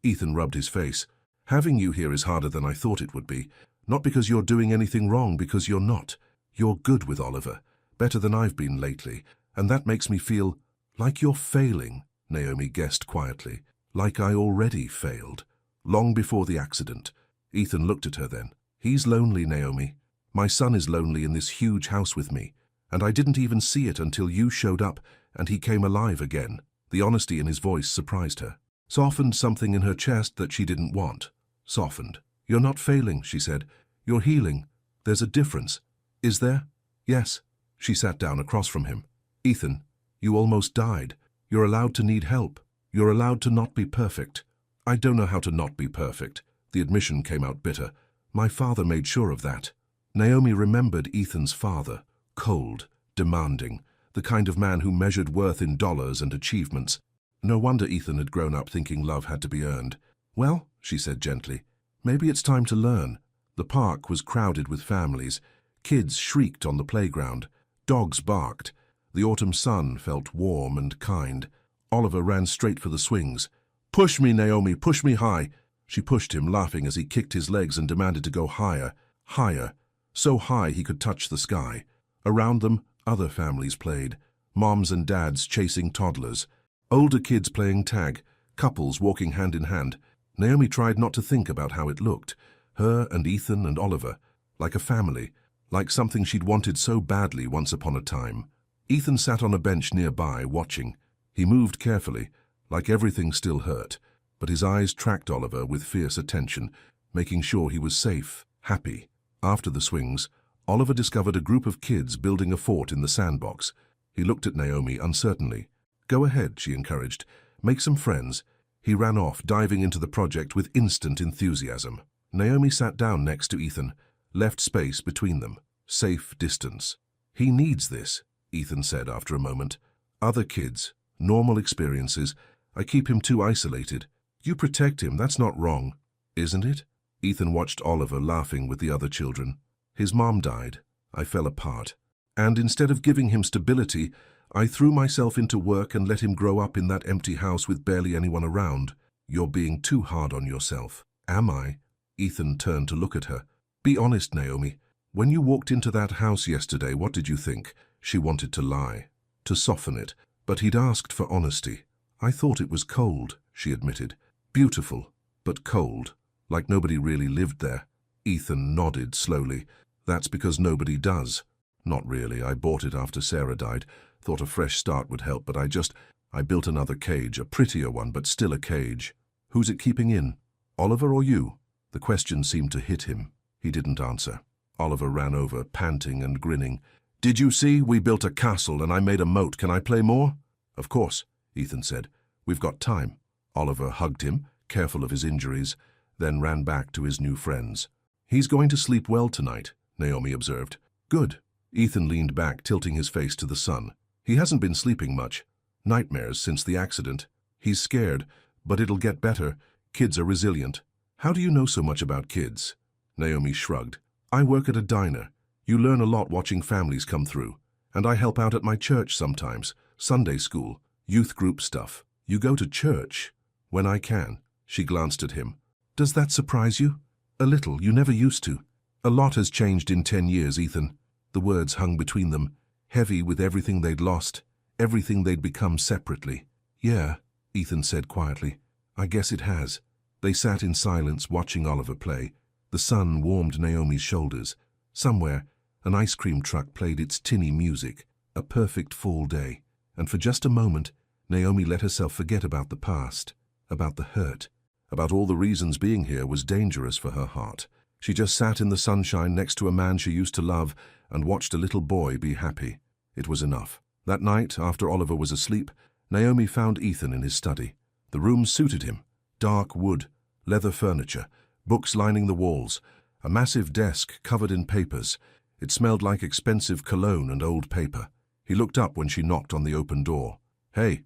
[SPEAKER 1] Ethan rubbed his face. Having you here is harder than I thought it would be. Not because you're doing anything wrong, because you're not. You're good with Oliver. Better than I've been lately. And that makes me feel like you're failing, Naomi guessed quietly. Like I already failed. Long before the accident. Ethan looked at her then. He's lonely, Naomi. My son is lonely in this huge house with me. And I didn't even see it until you showed up and he came alive again. The honesty in his voice surprised her. Softened something in her chest that she didn't want. Softened. You're not failing, she said. You're healing. There's a difference. Is there? Yes. She sat down across from him. Ethan, you almost died. You're allowed to need help. You're allowed to not be perfect. I don't know how to not be perfect. The admission came out bitter. My father made sure of that. Naomi remembered Ethan's father. Cold, demanding. The kind of man who measured worth in dollars and achievements. No wonder Ethan had grown up thinking love had to be earned. Well, she said gently, maybe it's time to learn. The park was crowded with families. Kids shrieked on the playground. Dogs barked. The autumn sun felt warm and kind. Oliver ran straight for the swings. Push me, Naomi, push me high. She pushed him, laughing as he kicked his legs and demanded to go higher, higher. So high he could touch the sky. Around them, other families played. Moms and dads chasing toddlers. Older kids playing tag. Couples walking hand in hand. Naomi tried not to think about how it looked. Her and Ethan and Oliver. Like a family. Like something she'd wanted so badly once upon a time. Ethan sat on a bench nearby, watching. He moved carefully, like everything still hurt, but his eyes tracked Oliver with fierce attention, making sure he was safe, happy. After the swings, Oliver discovered a group of kids building a fort in the sandbox. He looked at Naomi uncertainly. Go ahead, she encouraged. Make some friends. He ran off, diving into the project with instant enthusiasm. Naomi sat down next to Ethan, left space between them. Safe distance. He needs this, Ethan said after a moment. Other kids, normal experiences. I keep him too isolated. You protect him, that's not wrong, isn't it? Ethan watched Oliver laughing with the other children. His mom died. I fell apart. And instead of giving him stability, I threw myself into work and let him grow up in that empty house with barely anyone around. You're being too hard on yourself. Am I? Ethan turned to look at her. Be honest, Naomi. When you walked into that house yesterday, what did you think? She wanted to lie, to soften it, but he'd asked for honesty. I thought it was cold, she admitted. Beautiful, but cold, like nobody really lived there. Ethan nodded slowly. That's because nobody does. Not really. I bought it after Sarah died. Thought a fresh start would help, but I built another cage, a prettier one, but still a cage. Who's it keeping in? Oliver or you? The question seemed to hit him. He didn't answer. Oliver ran over, panting and grinning. Did you see? We built a castle and I made a moat. Can I play more? Of course, Ethan said. We've got time. Oliver hugged him, careful of his injuries, then ran back to his new friends. He's going to sleep well tonight, Naomi observed. Good. Ethan leaned back, tilting his face to the sun. He hasn't been sleeping much. Nightmares since the accident. He's scared, but it'll get better. Kids are resilient. How do you know so much about kids? Naomi shrugged. I work at a diner. You learn a lot watching families come through. And I help out at my church sometimes. Sunday school, youth group stuff. You go to church? When I can. She glanced at him. Does that surprise you? A little. You never used to. A lot has changed in 10 years, Ethan. The words hung between them, heavy with everything they'd lost, everything they'd become separately. Yeah, Ethan said quietly. I guess it has. They sat in silence watching Oliver play. The sun warmed Naomi's shoulders. Somewhere, an ice cream truck played its tinny music, a perfect fall day. And for just a moment, Naomi let herself forget about the past, about the hurt, about all the reasons being here was dangerous for her heart. She just sat in the sunshine next to a man she used to love and watched a little boy be happy. It was enough. That night, after Oliver was asleep, Naomi found Ethan in his study. The room suited him. Dark wood, leather furniture, books lining the walls, a massive desk covered in papers. It smelled like expensive cologne and old paper. He looked up when she knocked on the open door. Hey.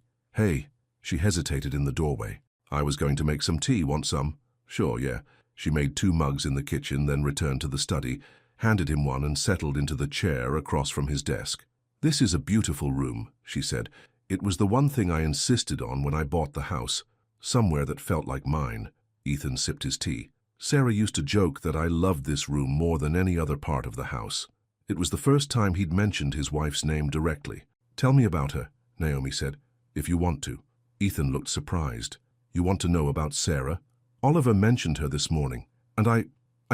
[SPEAKER 1] She hesitated in the doorway. I was going to make some tea. Want some? Sure, yeah. She made 2 mugs in the kitchen, then returned to the study, handed him one and settled into the chair across from his desk. This is a beautiful room, she said. It was the one thing I insisted on when I bought the house. Somewhere that felt like mine. Ethan sipped his tea. Sarah used to joke that I loved this room more than any other part of the house. It was the first time he'd mentioned his wife's name directly. Tell me about her, Naomi said, if you want to. Ethan looked surprised. You want to know about Sarah? Oliver mentioned her this morning, and I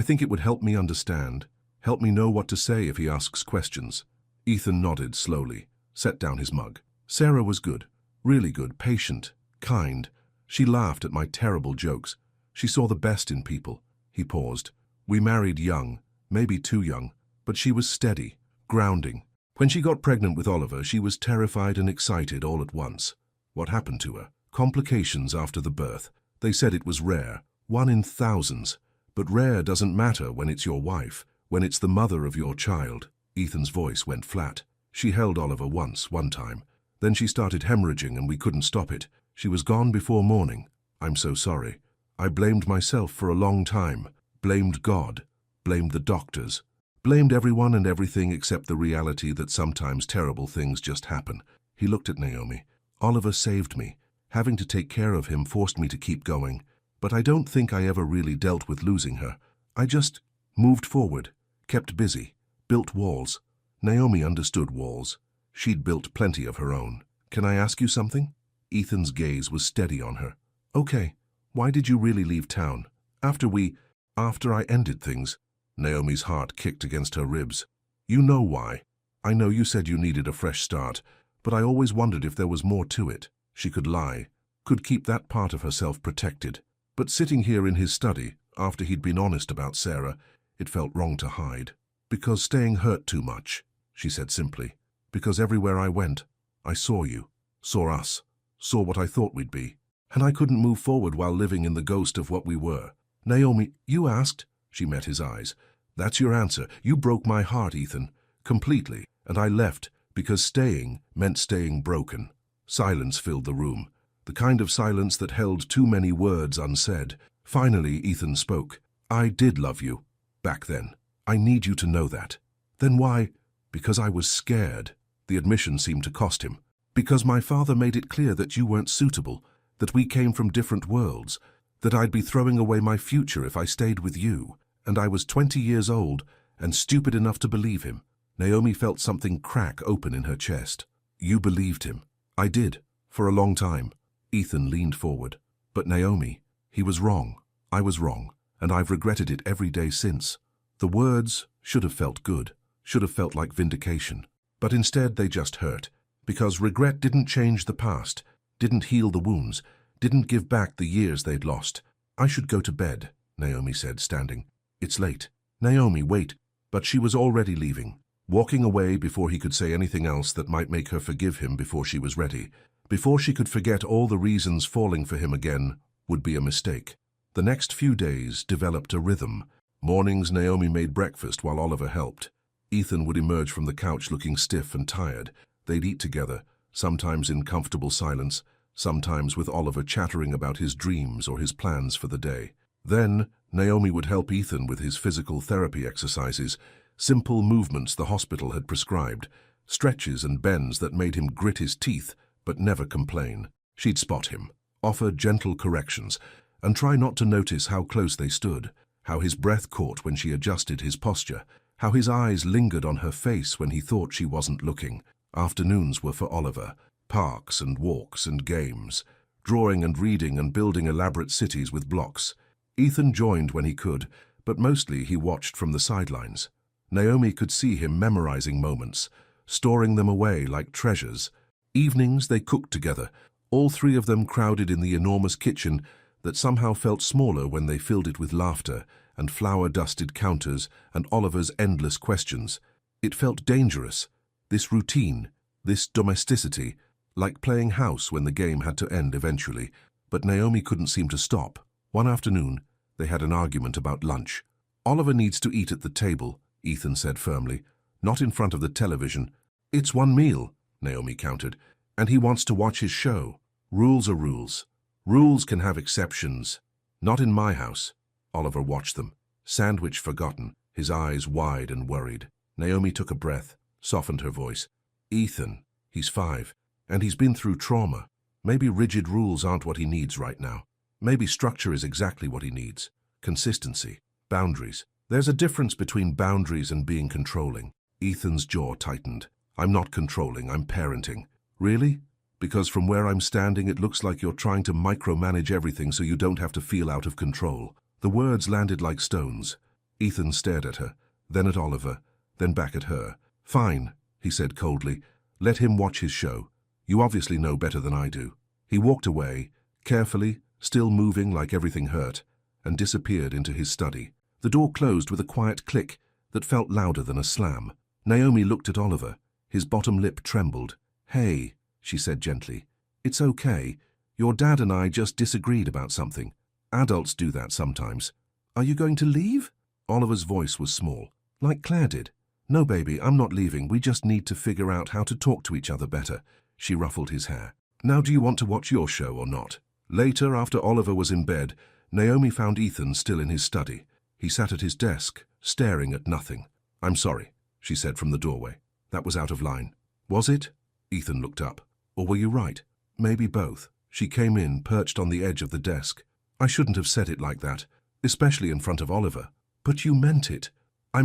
[SPEAKER 1] think it would help me understand, help me know what to say if he asks questions. Ethan nodded slowly, set down his mug. Sarah was good, really good, patient, kind. She laughed at my terrible jokes. She saw the best in people. He paused. We married young, maybe too young, but she was steady, grounding. When she got pregnant with Oliver, she was terrified and excited all at once. What happened to her? Complications after the birth. They said it was rare, 1 in thousands. But rare doesn't matter when it's your wife, when it's the mother of your child. Ethan's voice went flat. She held Oliver one time. Then she started hemorrhaging and we couldn't stop it. She was gone before morning. I'm so sorry. I blamed myself for a long time. Blamed God. Blamed the doctors. Blamed everyone and everything except the reality that sometimes terrible things just happen. He looked at Naomi. Oliver saved me. Having to take care of him forced me to keep going. But I don't think I ever really dealt with losing her. I just moved forward, kept busy, built walls. Naomi understood walls. She'd built plenty of her own. Can I ask you something? Ethan's gaze was steady on her. Okay, why did you really leave town? After I ended things. Naomi's heart kicked against her ribs. You know why. I know you said you needed a fresh start, but I always wondered if there was more to it. She could lie, could keep that part of herself protected. But sitting here in his study, after he'd been honest about Sarah, it felt wrong to hide. Because staying hurt too much, she said simply. Because everywhere I went, I saw you, saw us, saw what I thought we'd be. And I couldn't move forward while living in the ghost of what we were. Naomi, you asked? She met his eyes. That's your answer. You broke my heart, Ethan. Completely. And I left because staying meant staying broken. Silence filled the room. The kind of silence that held too many words unsaid. Finally, Ethan spoke. I did love you. Back then. I need you to know that. Then why? Because I was scared. The admission seemed to cost him. Because my father made it clear that you weren't suitable, that we came from different worlds, that I'd be throwing away my future if I stayed with you. And I was 20 years old, and stupid enough to believe him. Naomi felt something crack open in her chest. You believed him. I did, for a long time. Ethan leaned forward. But Naomi, he was wrong. I was wrong, and I've regretted it every day since. The words should have felt good, should have felt like vindication. But instead they just hurt, because regret didn't change the past, didn't heal the wounds, didn't give back the years they'd lost. I should go to bed, Naomi said, standing. It's late. Naomi, wait. But she was already leaving, walking away before he could say anything else that might make her forgive him before she was ready. Before she could forget all the reasons falling for him again would be a mistake. The next few days developed a rhythm. Mornings Naomi made breakfast while Oliver helped. Ethan would emerge from the couch looking stiff and tired. They'd eat together, sometimes in comfortable silence, sometimes with Oliver chattering about his dreams or his plans for the day. Then, Naomi would help Ethan with his physical therapy exercises, simple movements the hospital had prescribed, stretches and bends that made him grit his teeth but never complain. She'd spot him, offer gentle corrections, and try not to notice how close they stood, how his breath caught when she adjusted his posture, how his eyes lingered on her face when he thought she wasn't looking. Afternoons were for Oliver, parks and walks and games, drawing and reading and building elaborate cities with blocks. Ethan joined when he could, but mostly he watched from the sidelines. Naomi could see him memorizing moments, storing them away like treasures. Evenings they cooked together, all three of them crowded in the enormous kitchen that somehow felt smaller when they filled it with laughter and flour-dusted counters and Oliver's endless questions. It felt dangerous, this routine, this domesticity, like playing house when the game had to end eventually. But Naomi couldn't seem to stop. One afternoon, they had an argument about lunch. Oliver needs to eat at the table, Ethan said firmly, not in front of the television. It's one meal, Naomi countered, and he wants to watch his show. Rules are rules. Rules can have exceptions. Not in my house. Oliver watched them, sandwich forgotten, his eyes wide and worried. Naomi took a breath, softened her voice. Ethan, he's 5, and he's been through trauma. Maybe rigid rules aren't what he needs right now. Maybe structure is exactly what he needs. Consistency, boundaries. There's a difference between boundaries and being controlling. Ethan's jaw tightened. I'm not controlling, I'm parenting. Really? Because from where I'm standing it looks like you're trying to micromanage everything so you don't have to feel out of control. The words landed like stones. Ethan stared at her, then at Oliver, then back at her. Fine, he said coldly. Let him watch his show. You obviously know better than I do. He walked away, carefully, still moving like everything hurt, and disappeared into his study. The door closed with a quiet click that felt louder than a slam. Naomi looked at Oliver. His bottom lip trembled. Hey, she said gently. It's okay. Your dad and I just disagreed about something. Adults do that sometimes. Are you going to leave? Oliver's voice was small, like Claire did. No, baby, I'm not leaving. We just need to figure out how to talk to each other better. She ruffled his hair. Now do you want to watch your show or not? Later, after Oliver was in bed, Naomi found Ethan still in his study. He sat at his desk, staring at nothing. I'm sorry, she said from the doorway. That was out of line. Was it? Ethan looked up. Or were you right? Maybe both. She came in, perched on the edge of the desk. I shouldn't have said it like that, especially in front of Oliver. But you meant it. I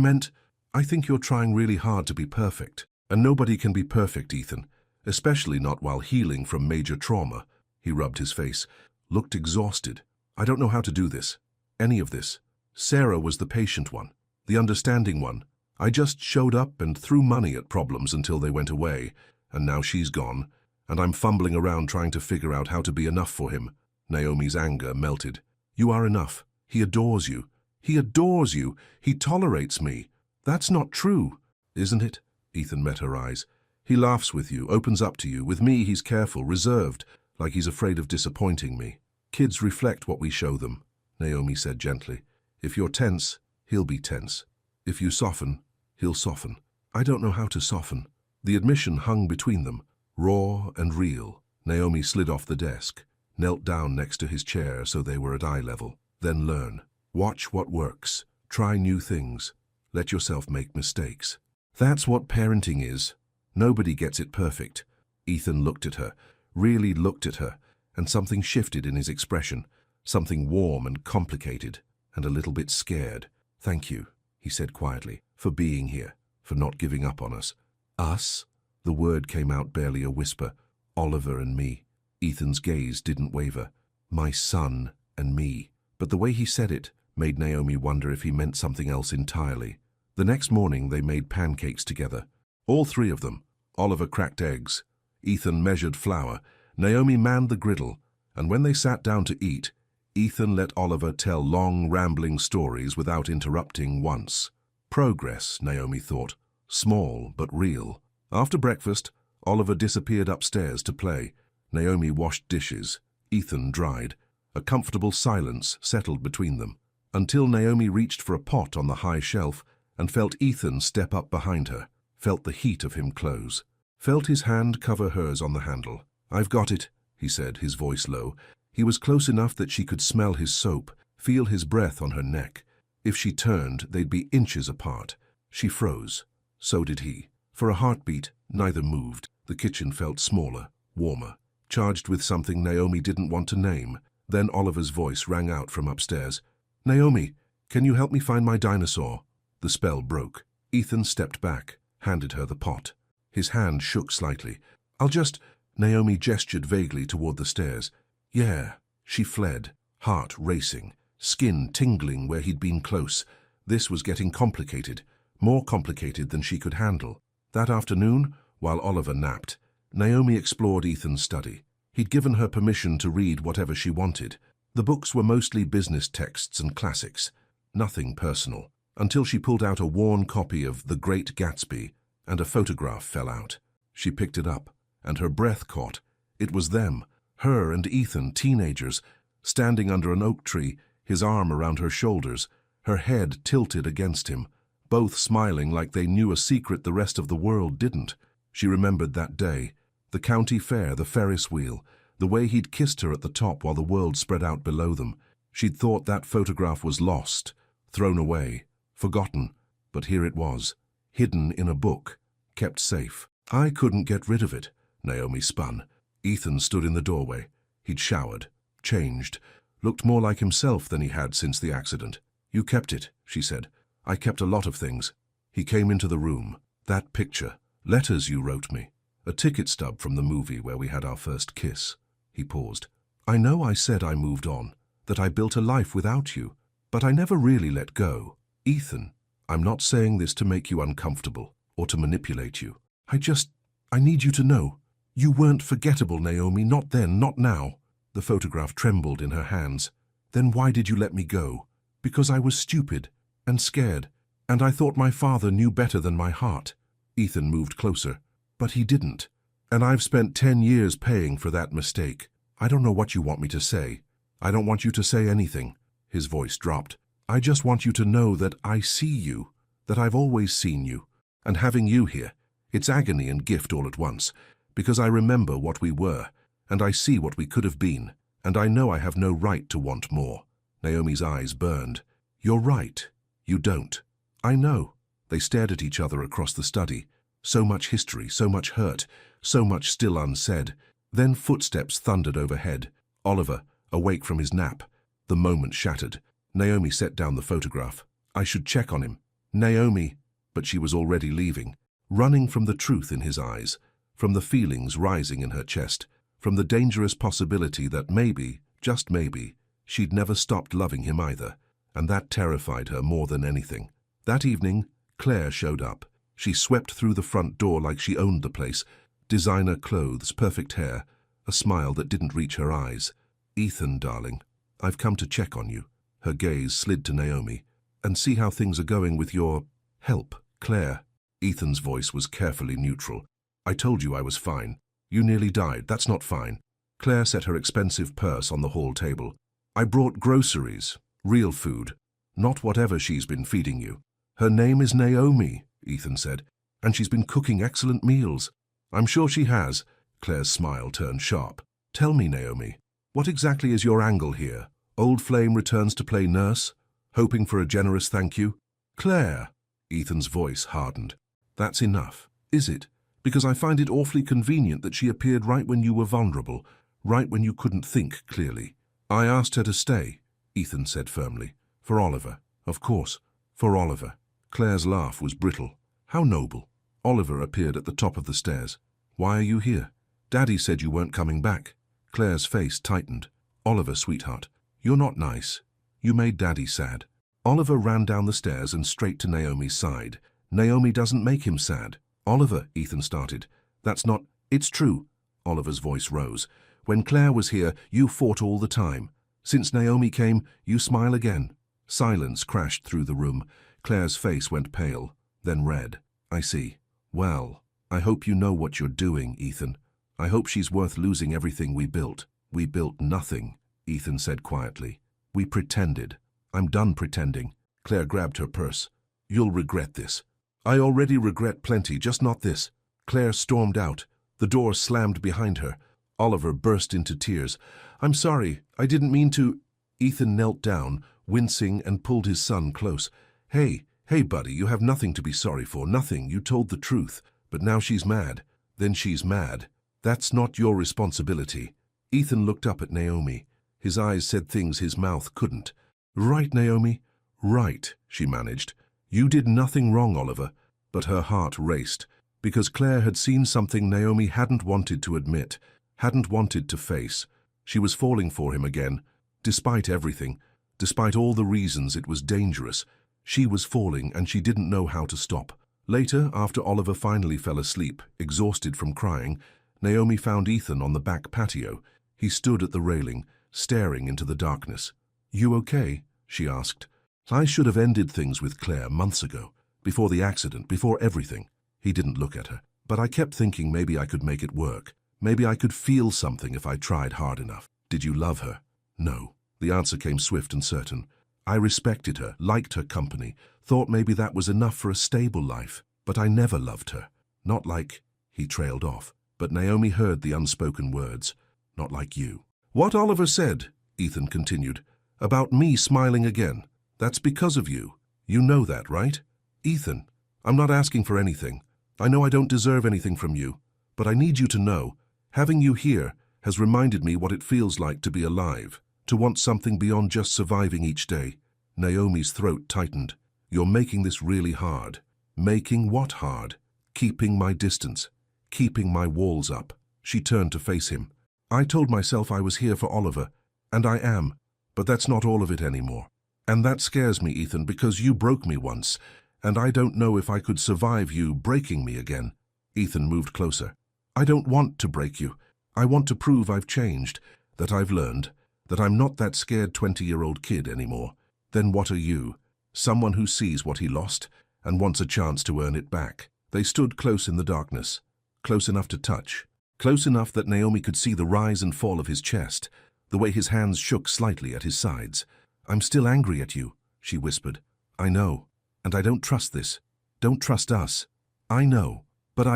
[SPEAKER 1] think you're trying really hard to be perfect. And nobody can be perfect, Ethan, especially not while healing from major trauma. He rubbed his face, looked exhausted. I don't know how to do this. Any of this. Sarah was the patient one, the understanding one. I just showed up and threw money at problems until they went away, and now she's gone, and I'm fumbling around trying to figure out how to be enough for him. Naomi's anger melted. You are enough. He adores you. He adores you. He tolerates me. That's not true, isn't it? Ethan met her eyes. He laughs with you, opens up to you. With me, he's careful, reserved, like he's afraid of disappointing me. Kids reflect what we show them, Naomi said gently. If you're tense, he'll be tense. If you soften, he'll soften. I don't know how to soften. The admission hung between them, raw and real. Naomi slid off the desk, knelt down next to his chair so they were at eye level. Then learn. Watch what works. Try new things. Let yourself make mistakes. That's what parenting is. Nobody gets it perfect. Ethan looked at her, really looked at her, and something shifted in his expression, something warm and complicated, and a little bit scared. Thank you, he said quietly. for being here, for not giving up on us. Us? The word came out barely a whisper. Oliver and me. Ethan's gaze didn't waver. My son and me. But the way he said it made Naomi wonder if he meant something else entirely. The next morning they made pancakes together. All three of them. Oliver cracked eggs. Ethan measured flour. Naomi manned the griddle. And when they sat down to eat, Ethan let Oliver tell long, rambling stories without interrupting once. Progress, Naomi thought. Small, but real. After breakfast, Oliver disappeared upstairs to play. Naomi washed dishes. Ethan dried. A comfortable silence settled between them, until Naomi reached for a pot on the high shelf and felt Ethan step up behind her, felt the heat of him close, felt his hand cover hers on the handle. "I've got it," he said, his voice low. He was close enough that she could smell his soap, feel his breath on her neck. If she turned, they'd be inches apart. She froze. So did he. For a heartbeat, neither moved. The kitchen felt smaller, warmer, charged with something Naomi didn't want to name. Then Oliver's voice rang out from upstairs. "Naomi, can you help me find my dinosaur?" The spell broke. Ethan stepped back, handed her the pot. His hand shook slightly. "I'll just—" Naomi gestured vaguely toward the stairs. "Yeah." She fled, heart racing, skin tingling where he'd been close. This was getting complicated, more complicated than she could handle. That afternoon, while Oliver napped, Naomi explored Ethan's study. He'd given her permission to read whatever she wanted. The books were mostly business texts and classics, nothing personal, until she pulled out a worn copy of The Great Gatsby, and a photograph fell out. She picked it up, and her breath caught. It was them, her and Ethan, teenagers, standing under an oak tree, his arm around her shoulders, her head tilted against him, both smiling like they knew a secret the rest of the world didn't. She remembered that day, the county fair, the Ferris wheel, the way he'd kissed her at the top while the world spread out below them. She'd thought that photograph was lost, thrown away, forgotten, but here it was, hidden in a book, kept safe. "I couldn't get rid of it," Naomi spun. Ethan stood in the doorway. He'd showered, changed, looked more like himself than he had since the accident. "You kept it," she said. "I kept a lot of things." He came into the room. "That picture, letters you wrote me, a ticket stub from the movie where we had our first kiss." He paused. "I know I said I moved on, that I built a life without you, but I never really let go. Ethan, I'm not saying this to make you uncomfortable or to manipulate you. I need you to know. You weren't forgettable, Naomi, not then, not now." The photograph trembled in her hands. "Then why did you let me go?" "Because I was stupid and scared, and I thought my father knew better than my heart." Ethan moved closer. "But he didn't. And I've spent 10 years paying for that mistake. I don't know what you want me to say. I don't want you to say anything." His voice dropped. "I just want you to know that I see you, that I've always seen you. And having you here, it's agony and gift all at once, because I remember what we were, and I see what we could have been, and I know I have no right to want more." Naomi's eyes burned. "You're right. You don't. I know." They stared at each other across the study. So much history, so much hurt, so much still unsaid. Then footsteps thundered overhead. Oliver, awake from his nap. The moment shattered. Naomi set down the photograph. "I should check on him." "Naomi," but she was already leaving, running from the truth in his eyes, from the feelings rising in her chest, from the dangerous possibility that maybe, just maybe, she'd never stopped loving him either, and that terrified her more than anything. That evening, Claire showed up. She swept through the front door like she owned the place. Designer clothes, perfect hair, a smile that didn't reach her eyes. "Ethan, darling, I've come to check on you." Her gaze slid to Naomi. "And see how things are going with your help, Claire." Ethan's voice was carefully neutral. "I told you I was fine. You nearly died. That's not fine." Claire set her expensive purse on the hall table. "I brought groceries, real food, not whatever she's been feeding you." "Her name is Naomi," Ethan said, "and she's been cooking excellent meals." "I'm sure she has." Claire's smile turned sharp. "Tell me, Naomi, what exactly is your angle here? Old Flame returns to play nurse, hoping for a generous thank you?" "Claire," Ethan's voice hardened. "That's enough, is it? Because I find it awfully convenient that she appeared right when you were vulnerable, right when you couldn't think clearly." "I asked her to stay," Ethan said firmly. "For Oliver, of course, for Oliver." Claire's laugh was brittle. How noble. Oliver appeared at the top of the stairs. Why are you here? Daddy said you weren't coming back. Claire's face tightened. Oliver, sweetheart, you're not nice. You made Daddy sad. Oliver ran down the stairs and straight to Naomi's side. Naomi doesn't make him sad. Oliver, Ethan started. That's not... It's true. Oliver's voice rose. When Claire was here, you fought all the time. Since Naomi came, you smile again. Silence crashed through the room. Claire's face went pale, then red. I see. Well, I hope you know what you're doing, Ethan. I hope she's worth losing everything we built. We built nothing, Ethan said quietly. We pretended. I'm done pretending. Claire grabbed her purse. You'll regret this. I already regret plenty, just not this. Claire stormed out. The door slammed behind her. Oliver burst into tears. I'm sorry, I didn't mean to... Ethan knelt down, wincing, and pulled his son close. Hey, buddy, you have nothing to be sorry for, nothing. You told the truth. But now she's mad. Then she's mad. That's not your responsibility. Ethan looked up at Naomi. His eyes said things his mouth couldn't. Right, Naomi? Right, she managed. You did nothing wrong, Oliver. But her heart raced, because Claire had seen something Naomi hadn't wanted to admit, hadn't wanted to face. She was falling for him again. Despite everything, despite all the reasons it was dangerous, she was falling and she didn't know how to stop. Later, after Oliver finally fell asleep, exhausted from crying, Naomi found Ethan on the back patio. He stood at the railing, staring into the darkness. You okay? She asked. I should have ended things with Claire months ago, before the accident, before everything. He didn't look at her, but I kept thinking maybe I could make it work. Maybe I could feel something if I tried hard enough. Did you love her? No. The answer came swift and certain. I respected her, liked her company, thought maybe that was enough for a stable life. But I never loved her. Not like... He trailed off. But Naomi heard the unspoken words. Not like you. What Oliver said, Ethan continued, about me smiling again, that's because of you. You know that, right? Ethan, I'm not asking for anything. I know I don't deserve anything from you. But I need you to know, having you here has reminded me what it feels like to be alive, to want something beyond just surviving each day. Naomi's throat tightened. You're making this really hard. Making what hard? Keeping my distance. Keeping my walls up. She turned to face him. I told myself I was here for Oliver, and I am, but that's not all of it anymore. And that scares me, Ethan, because you broke me once, and I don't know if I could survive you breaking me again. Ethan moved closer. I don't want to break you. I want to prove I've changed, that I've learned, that I'm not that scared 20-year-old kid anymore. Then what are you? Someone who sees what he lost and wants a chance to earn it back. They stood close in the darkness, close enough to touch, close enough that Naomi could see the rise and fall of his chest, the way his hands shook slightly at his sides. I'm still angry at you, she whispered. I know, and I don't trust this. Don't trust us. I know, but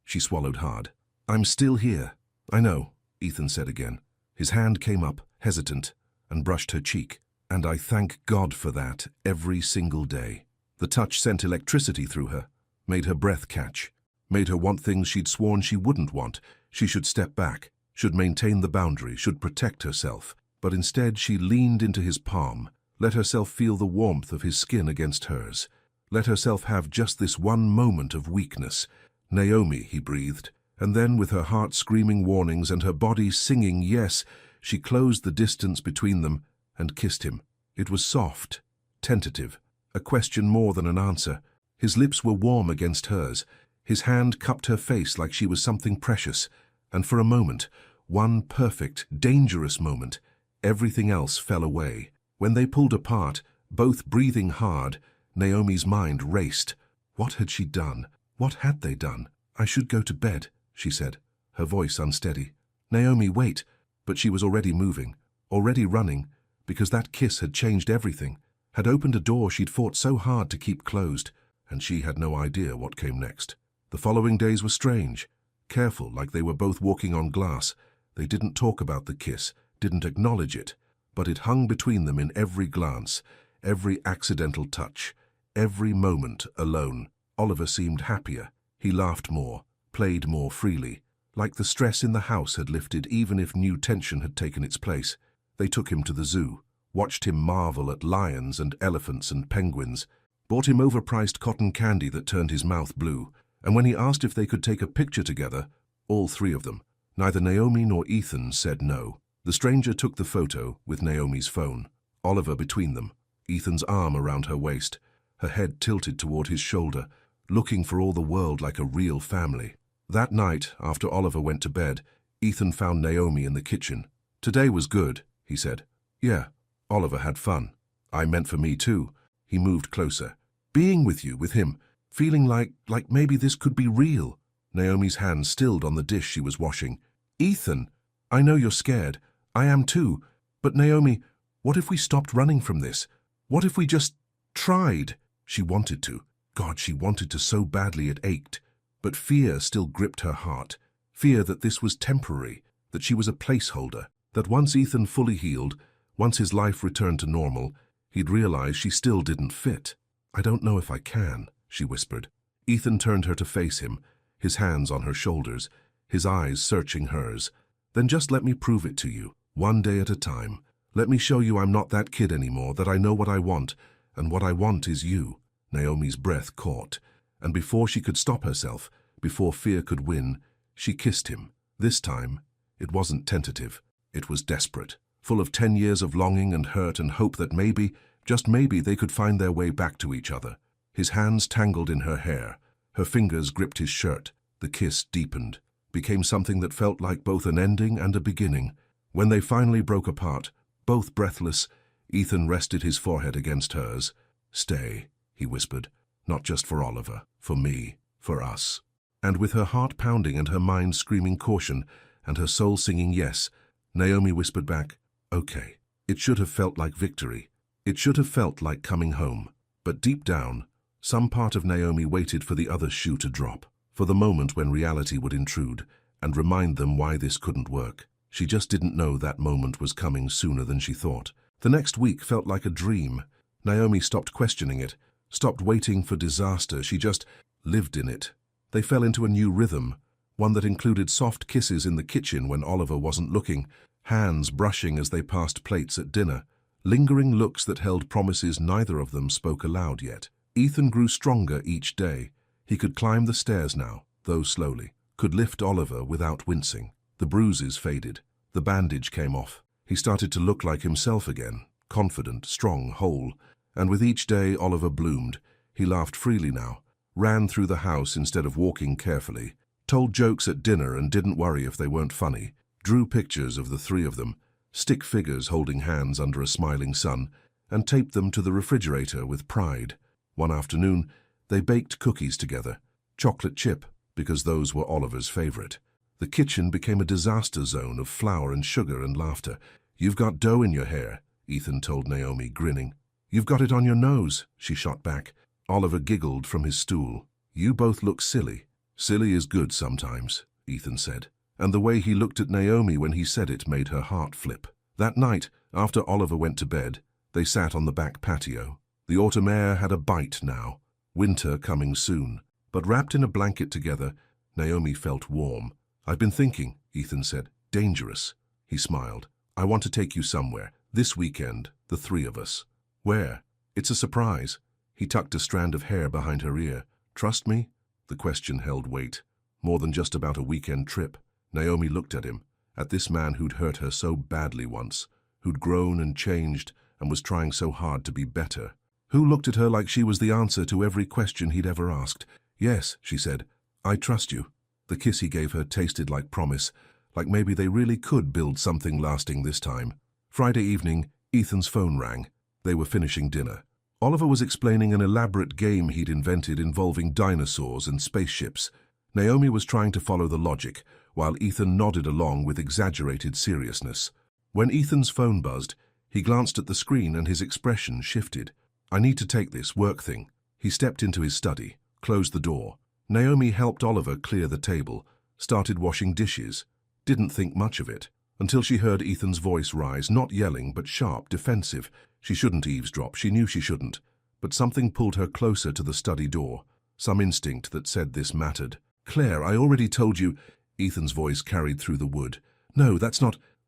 [SPEAKER 1] She swallowed hard. I'm still here. I know, Ethan said again. His hand came up, hesitant, and brushed her cheek. And I thank God for that every single day. The touch sent electricity through her, made her breath catch, made her want things she'd sworn she wouldn't want. She should step back, should maintain the boundary, should protect herself. But instead she leaned into his palm, let herself feel the warmth of his skin against hers, let herself have just this one moment of weakness. Naomi, he breathed, and then with her heart screaming warnings and her body singing yes, she closed the distance between them and kissed him. It was soft, tentative, a question more than an answer. His lips were warm against hers. His hand cupped her face like she was something precious. And for a moment, one perfect, dangerous moment, everything else fell away. When they pulled apart, both breathing hard, Naomi's mind raced. What had she done? What had they done? I should go to bed, she said, her voice unsteady. Naomi, wait. But she was already moving, already running, because that kiss had changed everything, had opened a door she'd fought so hard to keep closed, and she had no idea what came next. The following days were strange, careful, like they were both walking on glass. They didn't talk about the kiss, didn't acknowledge it, but it hung between them in every glance, every accidental touch, every moment alone. Oliver seemed happier. He laughed more, played more freely, like the stress in the house had lifted even if new tension had taken its place. They took him to the zoo, watched him marvel at lions and elephants and penguins. bought him overpriced cotton candy that turned his mouth blue, and when he asked if they could take a picture together, all three of them, neither Naomi nor Ethan, said no. The stranger took the photo with Naomi's phone, Oliver between them, Ethan's arm around her waist, her head tilted toward his shoulder, looking for all the world like a real family. That night, after Oliver went to bed, Ethan found Naomi in the kitchen. "Today was good," he said. "Yeah, Oliver had fun. I meant for me too." He moved closer. "Being with you, with him, feeling like maybe this could be real." Naomi's hand stilled on the dish she was washing. "Ethan, I know you're scared. I am too. But Naomi, what if we stopped running from this? What if we just tried?" She wanted to. God, she wanted to so badly it ached. But fear still gripped her heart. Fear that this was temporary, that she was a placeholder, that once Ethan fully healed, once his life returned to normal, he'd realize she still didn't fit. "I don't know if I can," she whispered. Ethan turned her to face him, his hands on her shoulders, his eyes searching hers. "Then just let me prove it to you, one day at a time. Let me show you I'm not that kid anymore, that I know what I want, and what I want is you." Naomi's breath caught, and before she could stop herself, before fear could win, she kissed him. This time, it wasn't tentative. It was desperate, full of 10 years of longing and hurt and hope that maybe, just maybe, they could find their way back to each other. His hands tangled in her hair. Her fingers gripped his shirt. The kiss deepened, became something that felt like both an ending and a beginning. When they finally broke apart, both breathless, Ethan rested his forehead against hers. "Stay," he whispered, "not just for Oliver, for me, for us." And with her heart pounding and her mind screaming caution and her soul singing yes, Naomi whispered back, "Okay." It should have felt like victory. It should have felt like coming home. But deep down, some part of Naomi waited for the other shoe to drop, for the moment when reality would intrude and remind them why this couldn't work. She just didn't know that moment was coming sooner than she thought. The next week felt like a dream. Naomi stopped questioning it, stopped waiting for disaster. She just lived in it. They fell into a new rhythm, one that included soft kisses in the kitchen when Oliver wasn't looking, hands brushing as they passed plates at dinner, lingering looks that held promises neither of them spoke aloud yet. Ethan grew stronger each day. He could climb the stairs now, though slowly, could lift Oliver without wincing. The bruises faded. The bandage came off. He started to look like himself again, confident, strong, whole. And with each day, Oliver bloomed. He laughed freely now, ran through the house instead of walking carefully, told jokes at dinner and didn't worry if they weren't funny, drew pictures of the three of them, stick figures holding hands under a smiling sun, and taped them to the refrigerator with pride. One afternoon, they baked cookies together, chocolate chip, because those were Oliver's favorite. The kitchen became a disaster zone of flour and sugar and laughter. "You've got dough in your hair," Ethan told Naomi, grinning. "You've got it on your nose," she shot back. Oliver giggled from his stool. "You both look silly." "Silly is good sometimes," Ethan said. And the way he looked at Naomi when he said it made her heart flip. That night, after Oliver went to bed, they sat on the back patio. The autumn air had a bite now, winter coming soon. But wrapped in a blanket together, Naomi felt warm. "I've been thinking," Ethan said. "Dangerous." He smiled. "I want to take you somewhere. This weekend, the three of us." "Where?" "It's a surprise." He tucked a strand of hair behind her ear. "Trust me?" The question held weight. More than just about a weekend trip. Naomi looked at him, at this man who'd hurt her so badly once, who'd grown and changed and was trying so hard to be better, who looked at her like she was the answer to every question he'd ever asked. "Yes," she said, "I trust you." The kiss he gave her tasted like promise, like maybe they really could build something lasting this time. Friday evening, Ethan's phone rang. They were finishing dinner. Oliver was explaining an elaborate game he'd invented involving dinosaurs and spaceships. Naomi was trying to follow the logic, while Ethan nodded along with exaggerated seriousness. When Ethan's phone buzzed, he glanced at the screen and his expression shifted. "I need to take this work thing." He stepped into his study, closed the door. Naomi helped Oliver clear the table, started washing dishes, didn't think much of it, until she heard Ethan's voice rise, not yelling, but sharp, defensive. She shouldn't eavesdrop, she knew she shouldn't, but something pulled her closer to the study door, some instinct that said this mattered. "Claire, I already told you," Ethan's voice carried through the wood. "No,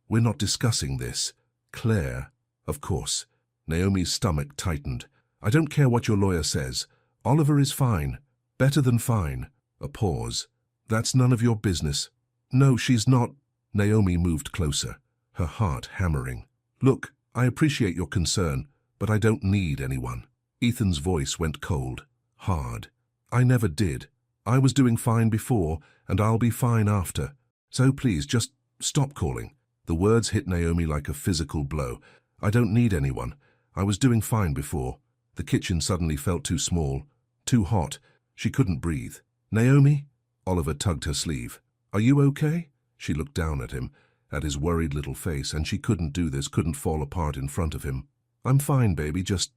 [SPEAKER 1] we're not discussing this." "Claire, of course." Naomi's stomach tightened. I don't care what your lawyer says. Oliver is fine. Better than fine. A pause. That's none of your business. No, she's not. Naomi moved closer, her heart hammering. Look, I appreciate your concern, but I don't need anyone. Ethan's voice went cold, hard. I never did. I was doing fine before, and I'll be fine after. So please, just stop calling. The words hit Naomi like a physical blow. I don't need anyone. I was doing fine before. The kitchen suddenly felt too small, too hot. She couldn't breathe. Naomi? Oliver tugged her sleeve. Are you okay? She looked down at him, at his worried little face, and she couldn't do this, couldn't fall apart in front of him. I'm fine, baby, just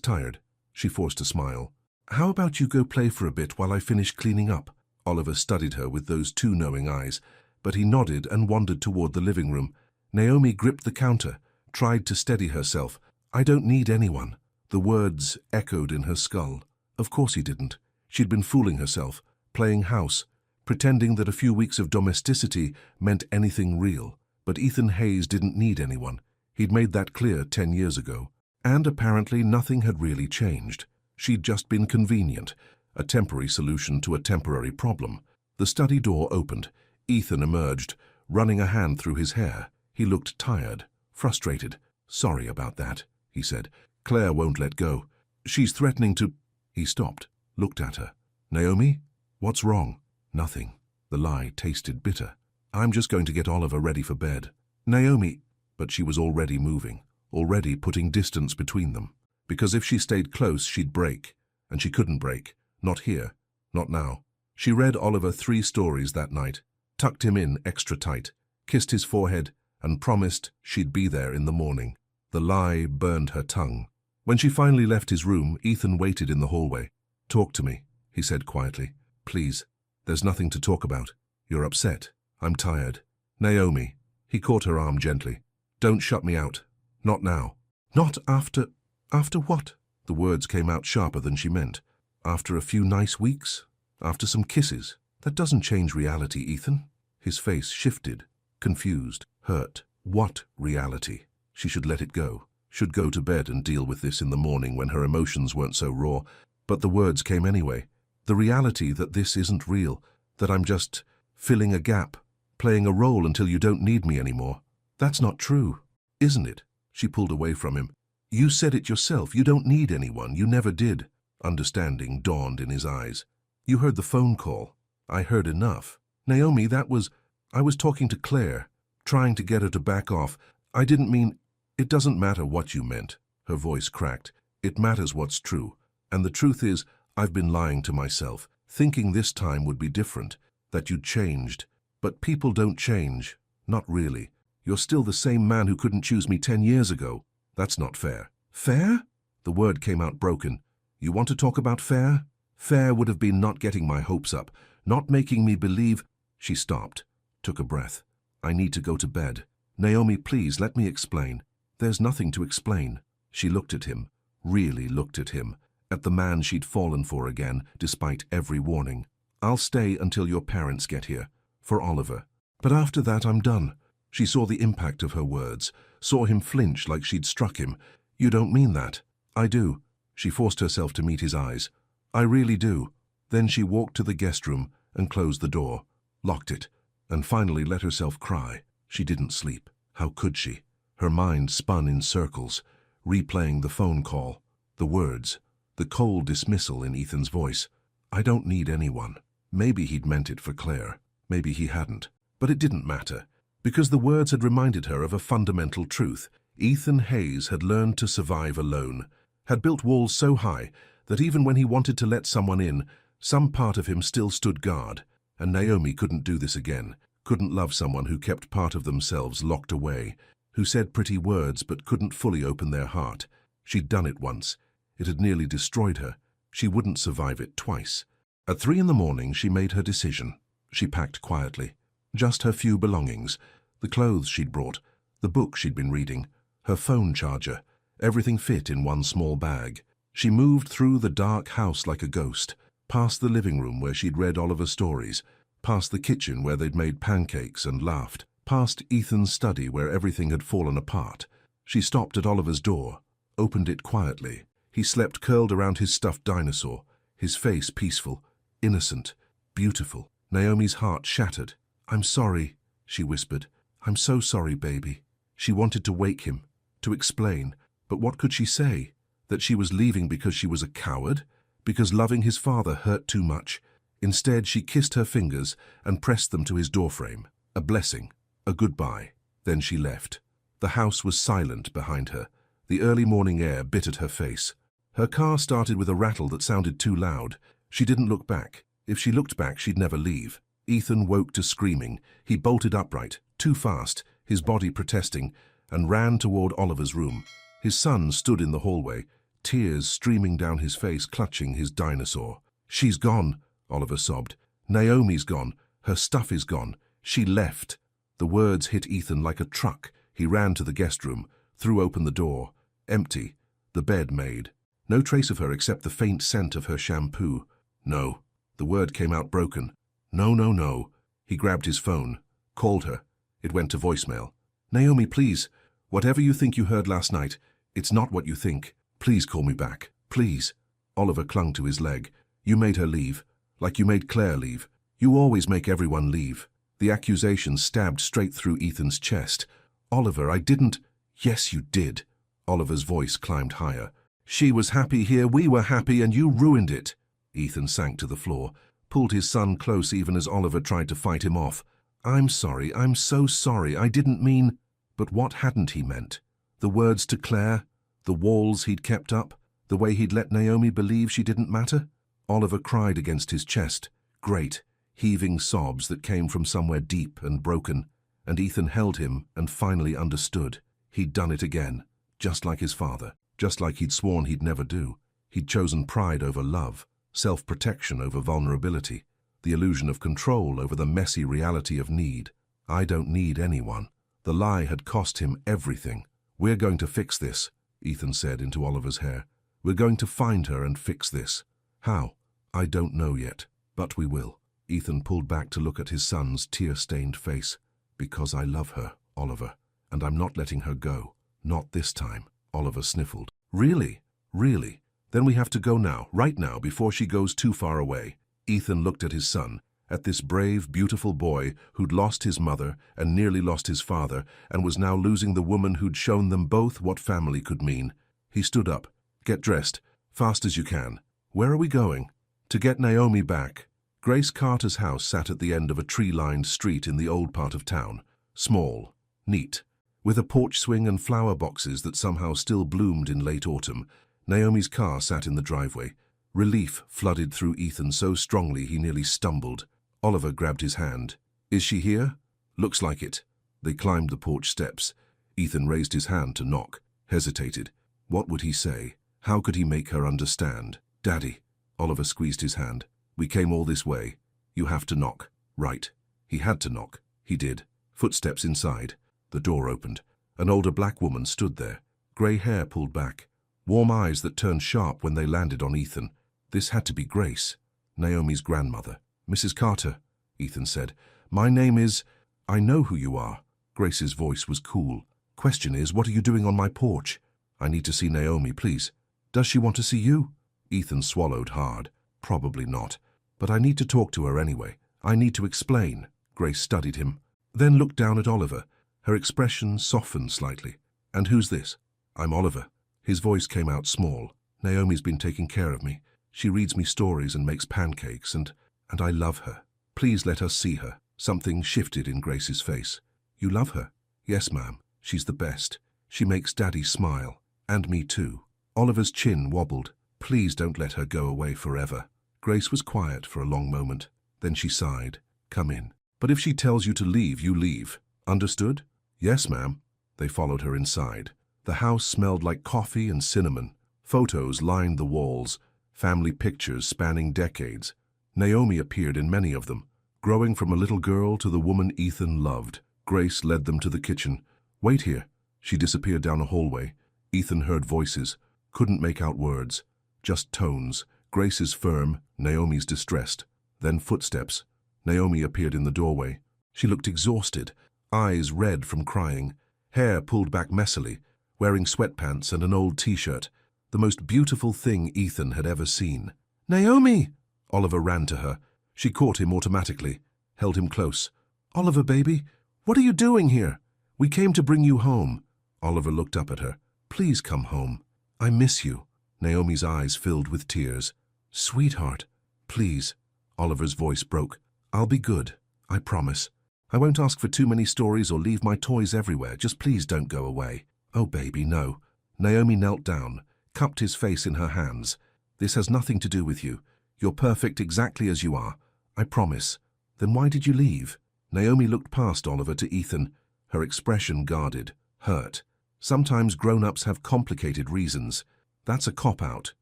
[SPEAKER 1] tired. She forced a smile. How about you go play for a bit while I finish cleaning up? Oliver studied her with those two knowing eyes, but he nodded and wandered toward the living room. Naomi gripped the counter, tried to steady herself. I don't need anyone. The words echoed in her skull. Of course he didn't. She'd been fooling herself, playing house, pretending that a few weeks of domesticity meant anything real. But Ethan Hayes didn't need anyone. He'd made that clear 10 years ago. And apparently nothing had really changed. She'd just been convenient, a temporary solution to a temporary problem. The study door opened. Ethan emerged, running a hand through his hair. He looked tired, frustrated. Sorry about that, he said. Claire won't let go. She's threatening to... He stopped, looked at her. Naomi? What's wrong? Nothing. The lie tasted bitter. I'm just going to get Oliver ready for bed. Naomi... But she was already moving, already putting distance between them. Because if she stayed close, she'd break. And she couldn't break. Not here. Not now. She read Oliver 3 stories that night, tucked him in extra tight, kissed his forehead, and promised she'd be there in the morning. The lie burned her tongue. When she finally left his room, Ethan waited in the hallway. Talk to me, he said quietly. Please. There's nothing to talk about. You're upset. I'm tired. Naomi. He caught her arm gently. Don't shut me out. Not now. Not after... After what? The words came out sharper than she meant. After a few nice weeks? After some kisses? That doesn't change reality, Ethan. His face shifted, confused, hurt. What reality? She should let it go. Should go to bed and deal with this in the morning when her emotions weren't so raw. But the words came anyway. The reality that this isn't real, that I'm just filling a gap, playing a role until you don't need me anymore. That's not true, isn't it? She pulled away from him. You said it yourself. You don't need anyone. You never did. Understanding dawned in his eyes. You heard the phone call. I heard enough. Naomi, I was talking to Claire, trying to get her to back off. I didn't mean... It doesn't matter what you meant. Her voice cracked. It matters what's true. And the truth is, I've been lying to myself, thinking this time would be different, that you'd changed. But people don't change. Not really. You're still the same man who couldn't choose me 10 years ago. That's not fair. Fair? The word came out broken. You want to talk about fair? Fair would have been not getting my hopes up, not making me believe... She stopped, took a breath. I need to go to bed. Naomi, please, let me explain. There's nothing to explain. She looked at him, really looked at him, at the man she'd fallen for again, despite every warning. I'll stay until your parents get here, for Oliver. But after that, I'm done. She saw the impact of her words, saw him flinch like she'd struck him. You don't mean that. I do. She forced herself to meet his eyes. I really do. Then she walked to the guest room and closed the door, locked it, and finally let herself cry. She didn't sleep. How could she? Her mind spun in circles, replaying the phone call, the words, the cold dismissal in Ethan's voice. I don't need anyone. Maybe he'd meant it for Claire. Maybe he hadn't. But it didn't matter, because the words had reminded her of a fundamental truth. Ethan Hayes had learned to survive alone, had built walls so high that even when he wanted to let someone in, some part of him still stood guard. And Naomi couldn't do this again, couldn't love someone who kept part of themselves locked away, who said pretty words but couldn't fully open their heart. She'd done it once. It had nearly destroyed her. She wouldn't survive it twice. At 3 in the morning, she made her decision. She packed quietly. Just her few belongings, the clothes she'd brought, the book she'd been reading, her phone charger, everything fit in one small bag. She moved through the dark house like a ghost, past the living room where she'd read Oliver's stories, past the kitchen where they'd made pancakes and laughed, past Ethan's study where everything had fallen apart. She stopped at Oliver's door, opened it quietly. He slept curled around his stuffed dinosaur, his face peaceful, innocent, beautiful. Naomi's heart shattered. "I'm sorry," she whispered. "I'm so sorry, baby." She wanted to wake him, to explain, but what could she say? That she was leaving because she was a coward? Because loving his father hurt too much? Instead, she kissed her fingers and pressed them to his doorframe. A blessing, a goodbye. Then she left. The house was silent behind her. The early morning air bit at her face. Her car started with a rattle that sounded too loud. She didn't look back. If she looked back, she'd never leave. Ethan woke to screaming. He bolted upright, too fast, his body protesting, and ran toward Oliver's room. His son stood in the hallway, tears streaming down his face, clutching his dinosaur. "She's gone," Oliver sobbed. "Naomi's gone. Her stuff is gone. She left." The words hit Ethan like a truck. He ran to the guest room, threw open the door. Empty. The bed made. No trace of her except the faint scent of her shampoo. "No." The word came out broken. "No, no, no." He grabbed his phone, called her. It went to voicemail. "Naomi, please. Whatever you think you heard last night, it's not what you think. Please call me back. Please." Oliver clung to his leg. "You made her leave, like you made Claire leave. You always make everyone leave." The accusation stabbed straight through Ethan's chest. "Oliver, I didn't." "Yes, you did." Oliver's voice climbed higher. "She was happy here, we were happy, and you ruined it." Ethan sank to the floor, pulled his son close even as Oliver tried to fight him off. "I'm sorry, I'm so sorry, I didn't mean—" But what hadn't he meant? The words to Claire, the walls he'd kept up, the way he'd let Naomi believe she didn't matter? Oliver cried against his chest, great, heaving sobs that came from somewhere deep and broken, and Ethan held him and finally understood. He'd done it again, just like his father, just like he'd sworn he'd never do. He'd chosen pride over love, self-protection over vulnerability, the illusion of control over the messy reality of need. "I don't need anyone." The lie had cost him everything. "We're going to fix this," Ethan said into Oliver's hair. "We're going to find her and fix this." "How?" "I don't know yet, but we will." Ethan pulled back to look at his son's tear-stained face. "Because I love her, Oliver, and I'm not letting her go. Not this time." Oliver sniffled. "Really? Really? Then we have to go now, right now, before she goes too far away." Ethan looked at his son, at this brave, beautiful boy who'd lost his mother and nearly lost his father and was now losing the woman who'd shown them both what family could mean. He stood up. "Get dressed, fast as you can." "Where are we going?" "To get Naomi back." Grace Carter's house sat at the end of a tree-lined street in the old part of town. Small, neat, with a porch swing and flower boxes that somehow still bloomed in late autumn. Naomi's car sat in the driveway. Relief flooded through Ethan so strongly he nearly stumbled. Oliver grabbed his hand. "Is she here?" "Looks like it." They climbed the porch steps. Ethan raised his hand to knock, hesitated. What would he say? How could he make her understand? "Daddy." Oliver squeezed his hand. "We came all this way. You have to knock." "Right." He had to knock. He did. Footsteps inside. The door opened. An older black woman stood there, grey hair pulled back, warm eyes that turned sharp when they landed on Ethan. This had to be Grace, Naomi's grandmother. "Mrs. Carter," Ethan said. "My name is—" "I know who you are." Grace's voice was cool. "Question is, what are you doing on my porch?" "I need to see Naomi, please." "Does she want to see you?" Ethan swallowed hard. "Probably not. But I need to talk to her anyway. I need to explain." Grace studied him, then looked down at Oliver. Her expression softened slightly. "And who's this?" "I'm Oliver." His voice came out small. "Naomi's been taking care of me. She reads me stories and makes pancakes, and I love her. Please let us see her." Something shifted in Grace's face. "You love her?" "Yes, ma'am. She's the best. She makes Daddy smile. And me too." Oliver's chin wobbled. "Please don't let her go away forever." Grace was quiet for a long moment. Then she sighed. "Come in. But if she tells you to leave, you leave. Understood?" "Yes, ma'am." They followed her inside. The house smelled like coffee and cinnamon. Photos lined the walls, family pictures spanning decades. Naomi appeared in many of them, growing from a little girl to the woman Ethan loved. Grace led them to the kitchen. "Wait here." She disappeared down a hallway. Ethan heard voices, couldn't make out words, just tones. Grace's firm, Naomi's distressed. Then footsteps. Naomi appeared in the doorway. She looked exhausted, eyes red from crying, hair pulled back messily, wearing sweatpants and an old t-shirt. the most beautiful thing Ethan had ever seen. "Naomi!" Oliver ran to her. She caught him automatically, held him close. "Oliver, baby, what are you doing here? We came to bring you home." Oliver looked up at her. "Please come home. I miss you." Naomi's eyes filled with tears. "Sweetheart, please." Oliver's voice broke. "I'll be good, I promise. I won't ask for too many stories or leave my toys everywhere. Just please don't go away." "Oh, baby, no." Naomi knelt down, cupped his face in her hands. "This has nothing to do with you. You're perfect exactly as you are. I promise." "Then why did you leave?" Naomi looked past Oliver to Ethan, her expression guarded, hurt. "Sometimes grown-ups have complicated reasons. That's a cop-out."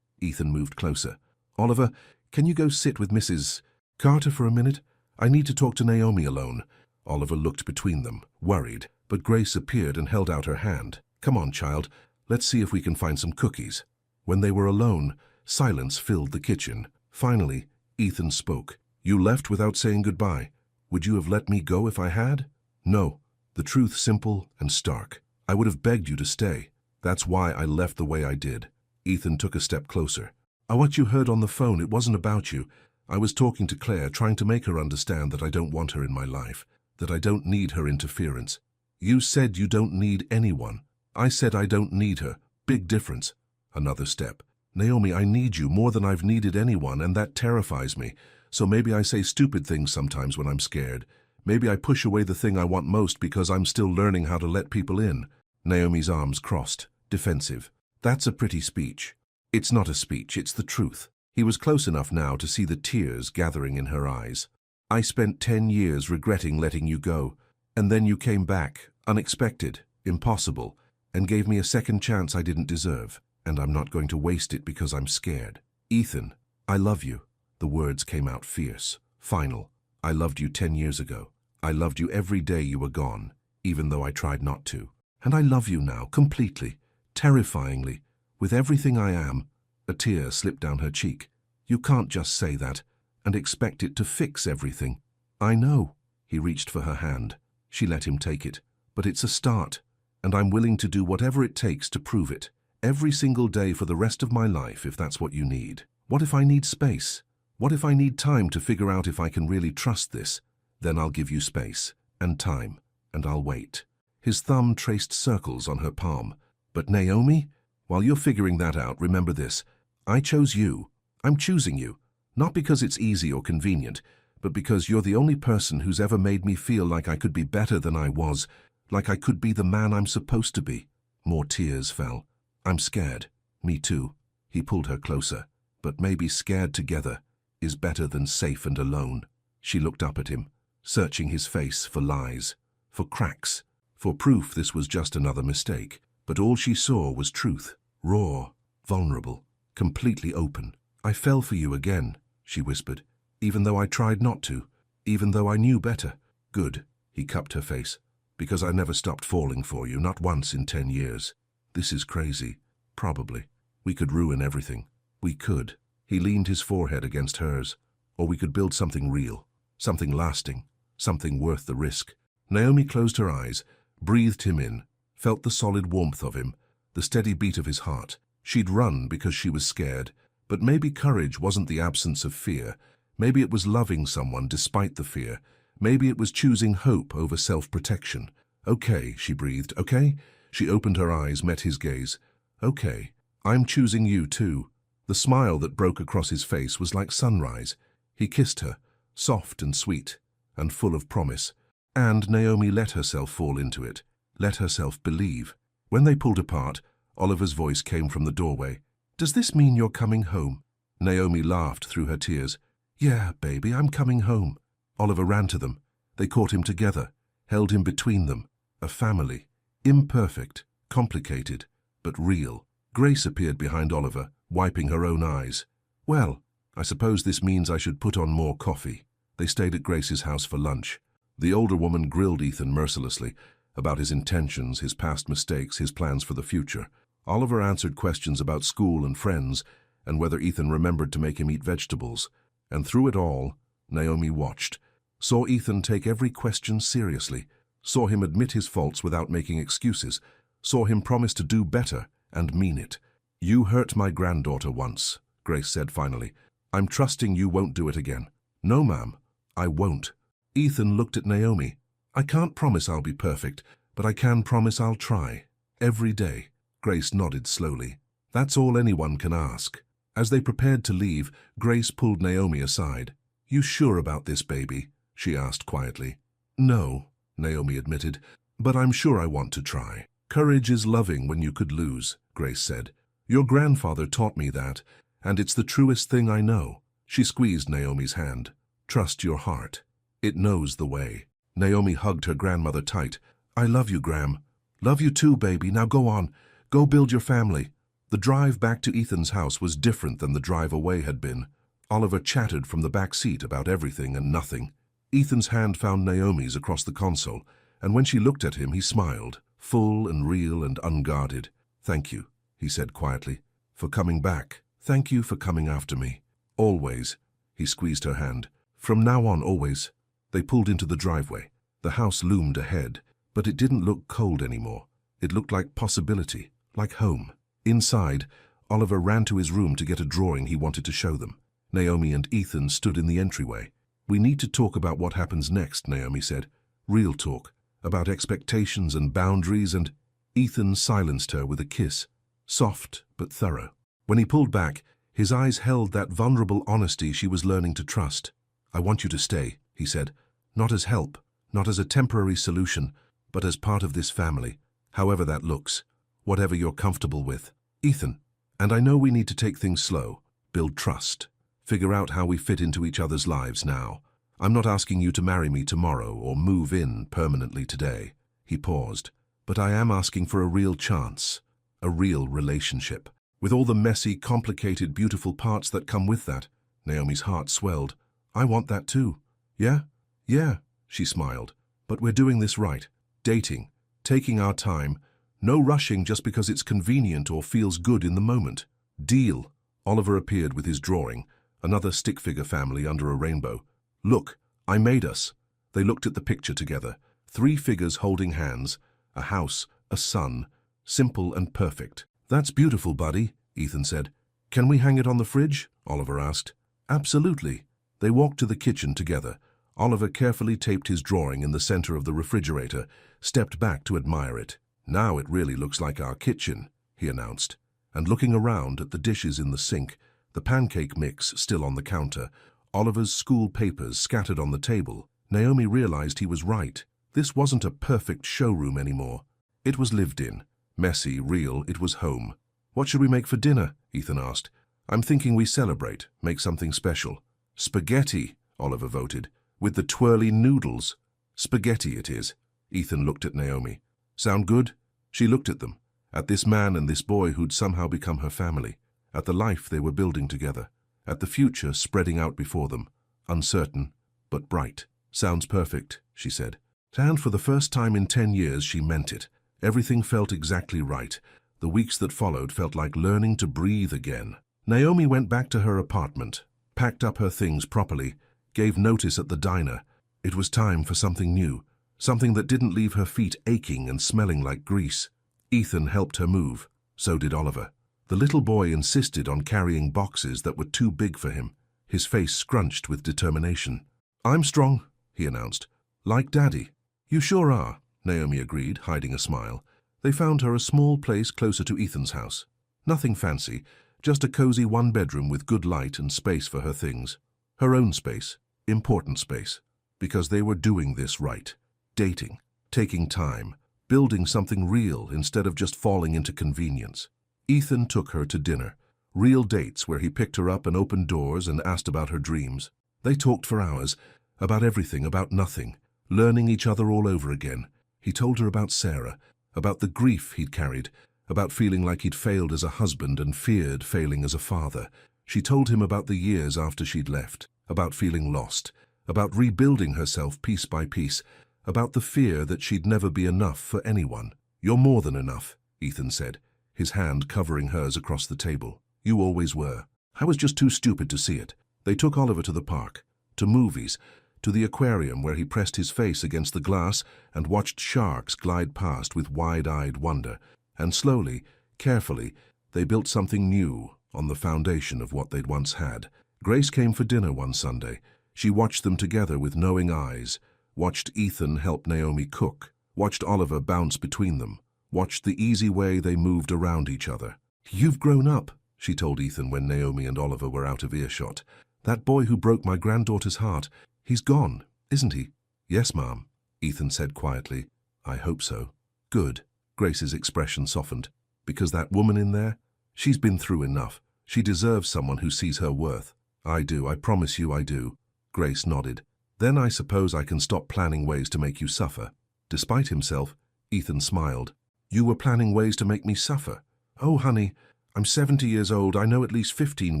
[SPEAKER 1] Ethan moved closer. "Oliver, can you go sit with Mrs. Carter for a minute? I need to talk to Naomi alone." Oliver looked between them, worried, but Grace appeared and held out her hand. "Come on, child. Let's see if we can find some cookies." When they were alone, silence filled the kitchen. Finally, Ethan spoke. "You left without saying goodbye. Would you have let me go if I had?" "No." The truth simple and stark. "I would have begged you to stay. That's why I left the way I did." Ethan took a step closer. "What you heard on the phone, it wasn't about you. I was talking to Claire, trying to make her understand that I don't want her in my life, that I don't need her interference." "You said you don't need anyone." "I said I don't need her. Big difference." Another step. "Naomi, I need you more than I've needed anyone, and that terrifies me. So maybe I say stupid things sometimes when I'm scared. Maybe I push away the thing I want most because I'm still learning how to let people in." Naomi's arms crossed, defensive. "That's a pretty speech." "It's not a speech, it's the truth." He was close enough now to see the tears gathering in her eyes. "I spent 10 years regretting letting you go, and then you came back, unexpected, impossible, and gave me a second chance I didn't deserve, and I'm not going to waste it because I'm scared. Ethan, I love you." The words came out fierce, final. "I loved you 10 years ago. I loved you every day you were gone, even though I tried not to. And I love you now, completely, terrifyingly, with everything I am." A tear slipped down her cheek. "You can't just say that and expect it to fix everything." "I know." He reached for her hand. She let him take it. "But it's a start, and I'm willing to do whatever it takes to prove it. Every single day for the rest of my life, if that's what you need. What if I need space? What if I need time to figure out if I can really trust this? Then I'll give you space and time, and I'll wait." His thumb traced circles on her palm. "But Naomi, while you're figuring that out, remember this. I chose you. I'm choosing you. Not because it's easy or convenient, but because you're the only person who's ever made me feel like I could be better than I was, like I could be the man I'm supposed to be." More tears fell. "I'm scared." "Me too." He pulled her closer. "But maybe scared together is better than safe and alone." She looked up at him, searching his face for lies, for cracks, for proof this was just another mistake. But all she saw was truth, raw, vulnerable, completely open. "I fell for you again," she whispered, "even though I tried not to, even though I knew better." "Good," he cupped her face, "because I never stopped falling for you, not once in 10 years. This is crazy. Probably. We could ruin everything. We could." He leaned his forehead against hers. "Or we could build something real, something lasting, something worth the risk." Naomi closed her eyes, breathed him in, felt the solid warmth of him, the steady beat of his heart. She'd run because she was scared, but maybe courage wasn't the absence of fear. Maybe it was loving someone despite the fear. Maybe it was choosing hope over self-protection. "Okay," she breathed. "Okay?" She opened her eyes, met his gaze. "Okay, I'm choosing you too." The smile that broke across his face was like sunrise. He kissed her, soft and sweet, and full of promise. And Naomi let herself fall into it, let herself believe. When they pulled apart, Oliver's voice came from the doorway. "Does this mean you're coming home?" Naomi laughed through her tears. "Yeah, baby, I'm coming home." Oliver ran to them. They caught him together, held him between them. A family. Imperfect, complicated, but real. Grace appeared behind Oliver, wiping her own eyes. "Well, I suppose this means I should put on more coffee." They stayed at Grace's house for lunch. The older woman grilled Ethan mercilessly about his intentions, his past mistakes, his plans for the future. Oliver answered questions about school and friends, and whether Ethan remembered to make him eat vegetables. And through it all, Naomi watched, saw Ethan take every question seriously, saw him admit his faults without making excuses, saw him promise to do better and mean it. You hurt my granddaughter once, Grace said finally. I'm trusting you won't do it again. No, ma'am, I won't. Ethan looked at Naomi. I can't promise I'll be perfect, but I can promise I'll try. Every day. Grace nodded slowly. That's all anyone can ask. As they prepared to leave, Grace pulled Naomi aside. You sure about this, baby? She asked quietly. No, Naomi admitted, but I'm sure I want to try. Courage is loving when you could lose, Grace said. Your grandfather taught me that, and it's the truest thing I know. She squeezed Naomi's hand. Trust your heart. It knows the way. Naomi hugged her grandmother tight. I love you, Gram. Love you too, baby. Now go on. Go build your family. The drive back to Ethan's house was different than the drive away had been. Oliver chattered from the back seat about everything and nothing. Ethan's hand found Naomi's across the console, and when she looked at him, he smiled, full and real and unguarded. Thank you, he said quietly, for coming back. Thank you for coming after me. Always. He squeezed her hand. From now on, always. They pulled into the driveway. The house loomed ahead, but it didn't look cold anymore. It looked like possibility, like home. Inside, Oliver ran to his room to get a drawing he wanted to show them. Naomi and Ethan stood in the entryway. We need to talk about what happens next, Naomi said. Real talk, about expectations and boundaries, and Ethan silenced her with a kiss, soft but thorough. When he pulled back, his eyes held that vulnerable honesty she was learning to trust. I want you to stay, he said, not as help, not as a temporary solution, but as part of this family, however that looks, whatever you're comfortable with. Ethan, and I know we need to take things slow, build trust, figure out how we fit into each other's lives now. I'm not asking you to marry me tomorrow or move in permanently today. He paused. But I am asking for a real chance, a real relationship. With all the messy, complicated, beautiful parts that come with that, Naomi's heart swelled. I want that too. Yeah? Yeah, she smiled. But we're doing this right. Dating, taking our time, no rushing just because it's convenient or feels good in the moment. Deal. Oliver appeared with his drawing, another stick figure family under a rainbow. Look, I made us. They looked at the picture together. 3 figures holding hands, a house, a sun, simple and perfect. That's beautiful, buddy, Ethan said. Can we hang it on the fridge? Oliver asked. Absolutely. They walked to the kitchen together. Oliver carefully taped his drawing in the center of the refrigerator, stepped back to admire it. Now it really looks like our kitchen, he announced. And looking around at the dishes in the sink, the pancake mix still on the counter, Oliver's school papers scattered on the table, Naomi realized he was right. This wasn't a perfect showroom anymore. It was lived in. Messy, real, it was home. What should we make for dinner? Ethan asked. I'm thinking we celebrate, make something special. Spaghetti, Oliver voted. With the twirly noodles. Spaghetti it is. Ethan looked at Naomi. Sound good? She looked at them, at this man and this boy who'd somehow become her family, at the life they were building together, at the future spreading out before them, uncertain, but bright. Sounds perfect, she said. And for the first time in 10 years, she meant it. Everything felt exactly right. The weeks that followed felt like learning to breathe again. Naomi went back to her apartment, packed up her things properly, gave notice at the diner. It was time for something new, something that didn't leave her feet aching and smelling like grease. Ethan helped her move. So did Oliver. The little boy insisted on carrying boxes that were too big for him, his face scrunched with determination. I'm strong, he announced. Like Daddy. You sure are, Naomi agreed, hiding a smile. They found her a small place closer to Ethan's house. Nothing fancy, just a cozy 1-bedroom with good light and space for her things. Her own space, important space, because they were doing this right. Dating, taking time, building something real instead of just falling into convenience. Ethan took her to dinner, real dates where he picked her up and opened doors and asked about her dreams. They talked for hours, about everything, about nothing, learning each other all over again. He told her about Sarah, about the grief he'd carried, about feeling like he'd failed as a husband and feared failing as a father. She told him about the years after she'd left, about feeling lost, about rebuilding herself piece by piece, about the fear that she'd never be enough for anyone. You're more than enough, Ethan said, his hand covering hers across the table. You always were. I was just too stupid to see it. They took Oliver to the park, to movies, to the aquarium where he pressed his face against the glass and watched sharks glide past with wide-eyed wonder. And slowly, carefully, They built something new on the foundation of what they'd once had. Grace came for dinner one Sunday. She watched them together with knowing eyes, watched Ethan help Naomi cook, watched Oliver bounce between them, watched the easy way they moved around each other. "You've grown up," she told Ethan when Naomi and Oliver were out of earshot. "That boy who broke my granddaughter's heart, he's gone, isn't he?" "Yes, Ma'am," Ethan said quietly. "I hope so." "Good." Grace's expression softened. "Because that woman in there, she's been through enough. She deserves someone who sees her worth." "I do, I promise you I do." Grace nodded. "Then I suppose I can stop planning ways to make you suffer." Despite himself, Ethan smiled. "You were planning ways to make me suffer? Oh, honey, I'm 70 years old. I know at least 15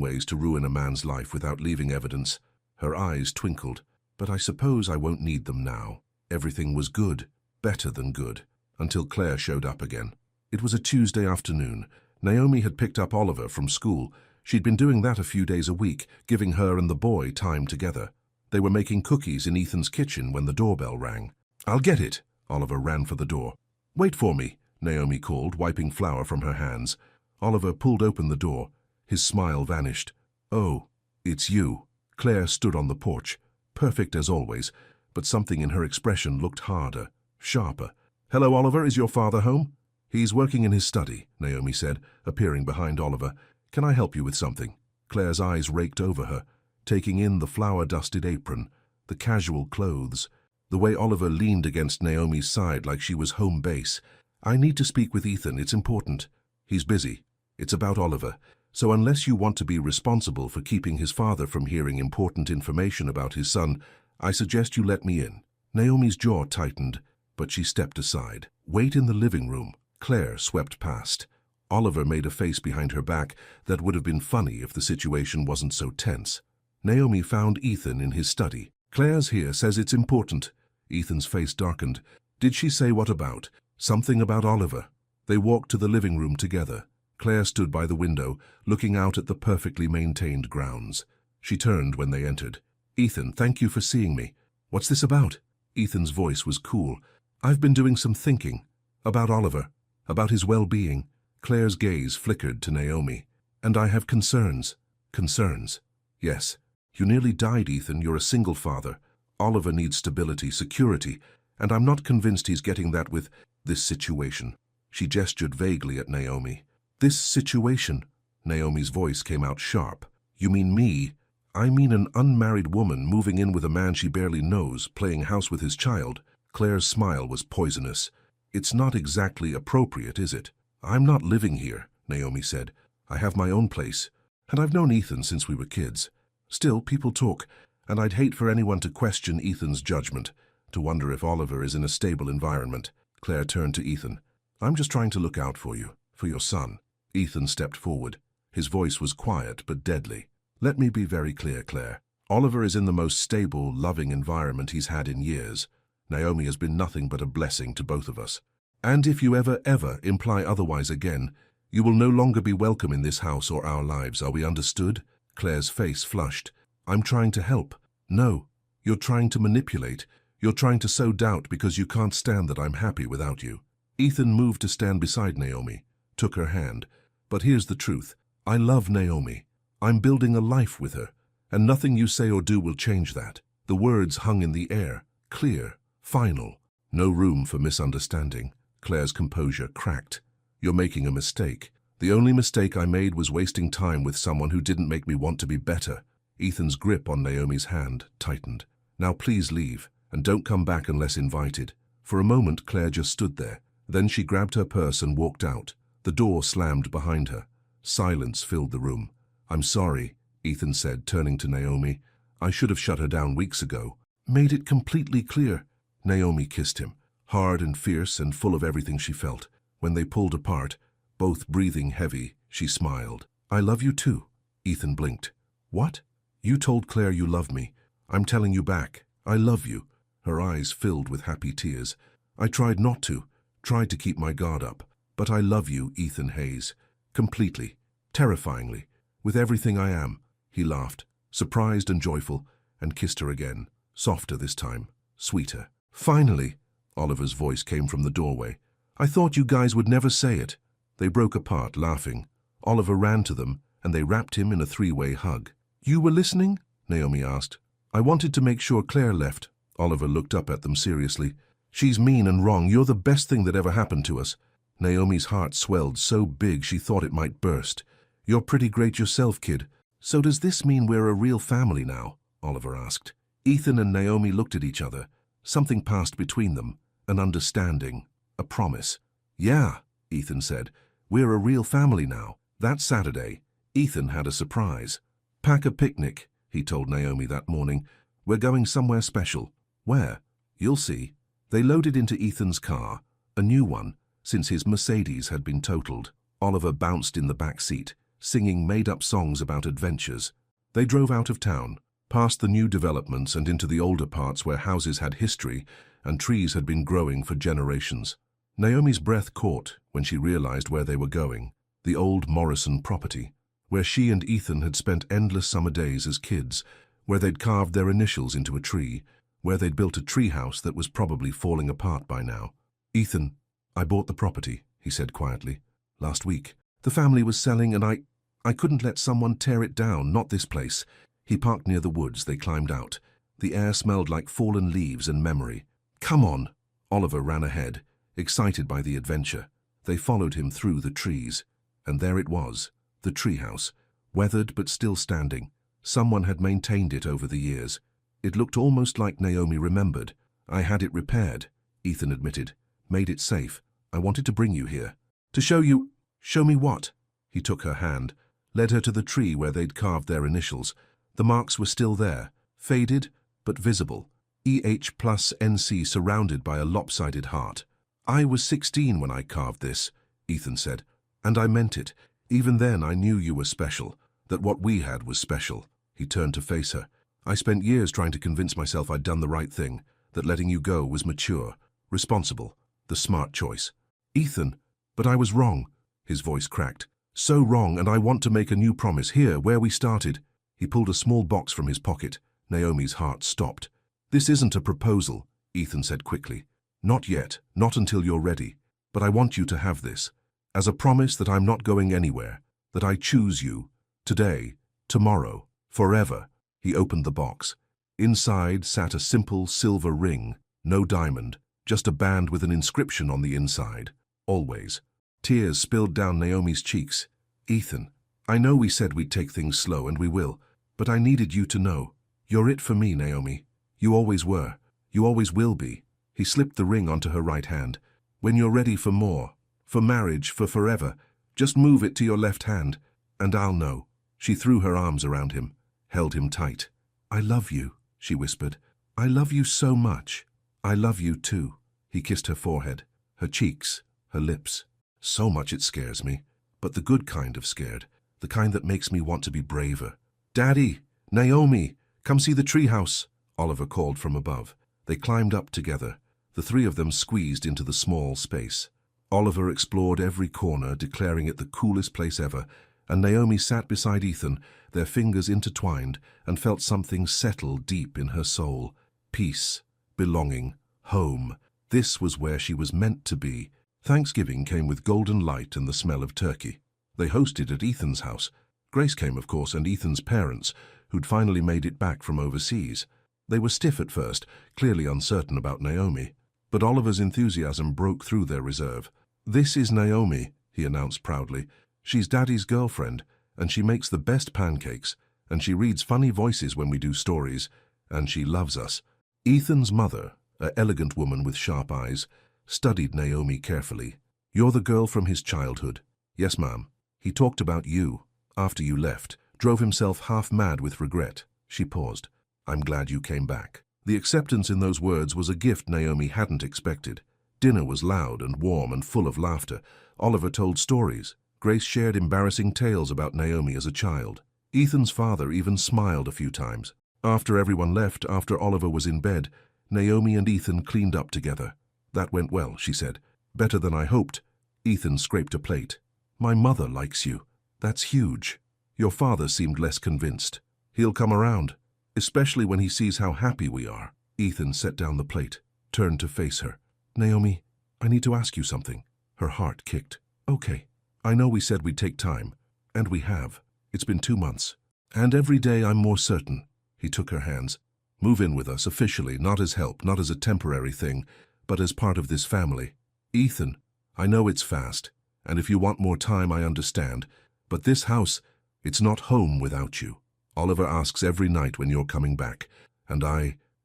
[SPEAKER 1] ways to ruin a man's life without leaving evidence." Her eyes twinkled. "But I suppose I won't need them now." Everything was good, better than good, until Claire showed up again. It was a Tuesday afternoon. Naomi had picked up Oliver from school. She'd been doing that a few days a week, giving her and the boy time together. They were making cookies in Ethan's kitchen when the doorbell rang. "I'll get it." Oliver ran for the door. "Wait for me," Naomi called, wiping flour from her hands. Oliver pulled open the door. His smile vanished. "Oh, it's you." Claire stood on the porch, perfect as always, but something in her expression looked harder, sharper. "Hello, Oliver, is your father home?" "He's working in his study," Naomi said, appearing behind Oliver. "Can I help you with something?" Claire's eyes raked over her, taking in the flour-dusted apron, the casual clothes, the way Oliver leaned against Naomi's side like she was home base. "I need to speak with Ethan, it's important." "He's busy. It's about Oliver. So unless you want to be responsible for keeping his father from hearing important information about his son, I suggest you let me in." Naomi's jaw tightened, but she stepped aside. "Wait in the living room." Claire swept past. Oliver made a face behind her back that would have been funny if the situation wasn't so tense. Naomi found Ethan in his study. "Claire's here, says it's important." Ethan's face darkened. "Did she say what about?" "Something about Oliver." They walked to the living room together. Claire stood by the window, looking out at the perfectly maintained grounds. She turned when they entered. "Ethan, thank you for seeing me. What's this about?" Ethan's voice was cool. "I've been doing some thinking. About Oliver. About his well-being." Claire's gaze flickered to Naomi. "And I have concerns." "Concerns?" "Yes. You nearly died, Ethan. You're a single father. Oliver needs stability, security, and I'm not convinced he's getting that with this situation." She gestured vaguely at Naomi. "This situation?" Naomi's voice came out sharp. "You mean me?" "I mean an unmarried woman moving in with a man she barely knows, playing house with his child." Claire's smile was poisonous. "It's not exactly appropriate, is it?" "I'm not living here," Naomi said. "I have my own place, and I've known Ethan since we were kids. Still, people talk, and I'd hate for anyone to question Ethan's judgment, to wonder if Oliver is in a stable environment." Claire turned to Ethan. "I'm just trying to look out for you, for your son." Ethan stepped forward. His voice was quiet but deadly. "Let me be very clear, Claire. Oliver is in the most stable, loving environment he's had in years. Naomi has been nothing but a blessing to both of us. And if you ever imply otherwise again, you will no longer be welcome in this house or our lives. Are we understood?" Claire's face flushed. "I'm trying to help." "No, you're trying to manipulate. You're trying to sow doubt because you can't stand that I'm happy without you." Ethan moved to stand beside Naomi, took her hand. "But here's the truth. I love Naomi. I'm building a life with her, and nothing you say or do will change that." The words hung in the air, clear, final. No room for misunderstanding. Claire's composure cracked. "You're making a mistake. The only mistake I made was wasting time with someone who didn't make me want to be better." Ethan's grip on Naomi's hand tightened. "Now please leave, and don't come back unless invited." For a moment Claire just stood there. Then she grabbed her purse and walked out. The door slammed behind her. Silence filled the room. "I'm sorry," Ethan said, turning to Naomi. "I should have shut her down weeks ago." "Made it completely clear." Naomi kissed him, hard and fierce and full of everything she felt. When they pulled apart, both breathing heavy, she smiled. "I love you too." Ethan blinked. "What?" "You told Claire you love me. I'm telling you back. I love you." Her eyes filled with happy tears. "I tried not to, tried to keep my guard up. But I love you, Ethan Hayes. Completely, terrifyingly, with everything I am." He laughed, surprised and joyful, and kissed her again, softer this time, sweeter. "Finally," Oliver's voice came from the doorway. "I thought you guys would never say it." They broke apart, laughing. Oliver ran to them, and they wrapped him in a three-way hug. "You were listening?" Naomi asked. "I wanted to make sure Claire left." Oliver looked up at them seriously. "She's mean and wrong. You're the best thing that ever happened to us." Naomi's heart swelled so big she thought it might burst. "You're pretty great yourself, kid." "So does this mean we're a real family now?" Oliver asked. Ethan and Naomi looked at each other. Something passed between them, an understanding, a promise. "Yeah," Ethan said, "we're a real family now." That Saturday, Ethan had a surprise. "Pack a picnic," he told Naomi that morning. "We're going somewhere special." "Where?" "You'll see." They loaded into Ethan's car, a new one, since his Mercedes had been totaled. Oliver bounced in the back seat, singing made-up songs about adventures. They drove out of town, past the new developments and into the older parts where houses had history and trees had been growing for generations. Naomi's breath caught when she realized where they were going, the old Morrison property, where she and Ethan had spent endless summer days as kids, where they'd carved their initials into a tree, where they'd built a treehouse that was probably falling apart by now. "Ethan, I bought the property," he said quietly. "Last week. The family was selling and I couldn't let someone tear it down, not this place." He parked near the woods. They climbed out. The air smelled like fallen leaves and memory. "Come on." Oliver ran ahead, excited by the adventure. They followed him through the trees. And there it was, the treehouse, weathered but still standing. Someone had maintained it over the years. It looked almost like Naomi remembered. "I had it repaired," Ethan admitted. "Made it safe. I wanted to bring you here. To show you—" "Show me what?" He took her hand, led her to the tree where they'd carved their initials. The marks were still there, faded but visible. EH plus NC surrounded by a lopsided heart. "I was 16 when I carved this," Ethan said. "And I meant it. Even then I knew you were special, that what we had was special." He turned to face her. "I spent years trying to convince myself I'd done the right thing, that letting you go was mature, responsible, the smart choice." "Ethan, but I was wrong." His voice cracked. "So wrong, and I want to make a new promise here, where we started." He pulled a small box from his pocket. Naomi's heart stopped. "This isn't a proposal," Ethan said quickly. "Not yet, not until you're ready. But I want you to have this, as a promise that I'm not going anywhere, that I choose you, today, tomorrow, forever." He opened the box. Inside sat a simple silver ring, no diamond, just a band with an inscription on the inside. "Always." Tears spilled down Naomi's cheeks. "Ethan, I know we said we'd take things slow, and we will, but I needed you to know. You're it for me, Naomi. You always were. You always will be." He slipped the ring onto her right hand. "When you're ready for more, for marriage, for forever, just move it to your left hand, and I'll know." She threw her arms around him, held him tight. "I love you," she whispered. "I love you so much." "I love you too." He kissed her forehead, her cheeks, her lips. "So much it scares me, but the good kind of scared, the kind that makes me want to be braver." "Daddy! Naomi! Come see the treehouse!" Oliver called from above. They climbed up together, the three of them squeezed into the small space. Oliver explored every corner, declaring it the coolest place ever, and Naomi sat beside Ethan, their fingers intertwined, and felt something settle deep in her soul. Peace, belonging, home. This was where she was meant to be. Thanksgiving came with golden light and the smell of turkey. They hosted at Ethan's house. Grace came, of course, and Ethan's parents, who'd finally made it back from overseas. They were stiff at first, clearly uncertain about Naomi. But Oliver's enthusiasm broke through their reserve. "This is Naomi," he announced proudly. "She's Daddy's girlfriend, and she makes the best pancakes, and she reads funny voices when we do stories, and she loves us." Ethan's mother, an elegant woman with sharp eyes, studied Naomi carefully. "You're the girl from his childhood." "Yes, ma'am. He talked about you, after you left, drove himself half mad with regret." She paused. "I'm glad you came back." The acceptance in those words was a gift Naomi hadn't expected. Dinner was loud and warm and full of laughter. Oliver told stories. Grace shared embarrassing tales about Naomi as a child. Ethan's father even smiled a few times. After everyone left, after Oliver was in bed, Naomi and Ethan cleaned up together. "That went well," she said. "Better than I hoped." Ethan scraped a plate. "My mother likes you. That's huge." Your father seemed less convinced. "He'll come around, especially when he sees how happy we are." Ethan set down the plate, turned to face her. "Naomi, I need to ask you something." Her heart kicked. "Okay. I know we said we'd take time, And we have. It's been 2 months. And every day I'm more certain. He took her hands. Move in with us officially, not as help, not as a temporary thing, but as part of this family. Ethan, I know it's fast, and if you want more time, I understand, but this house, it's not home without you. Oliver asks every night when you're coming back, and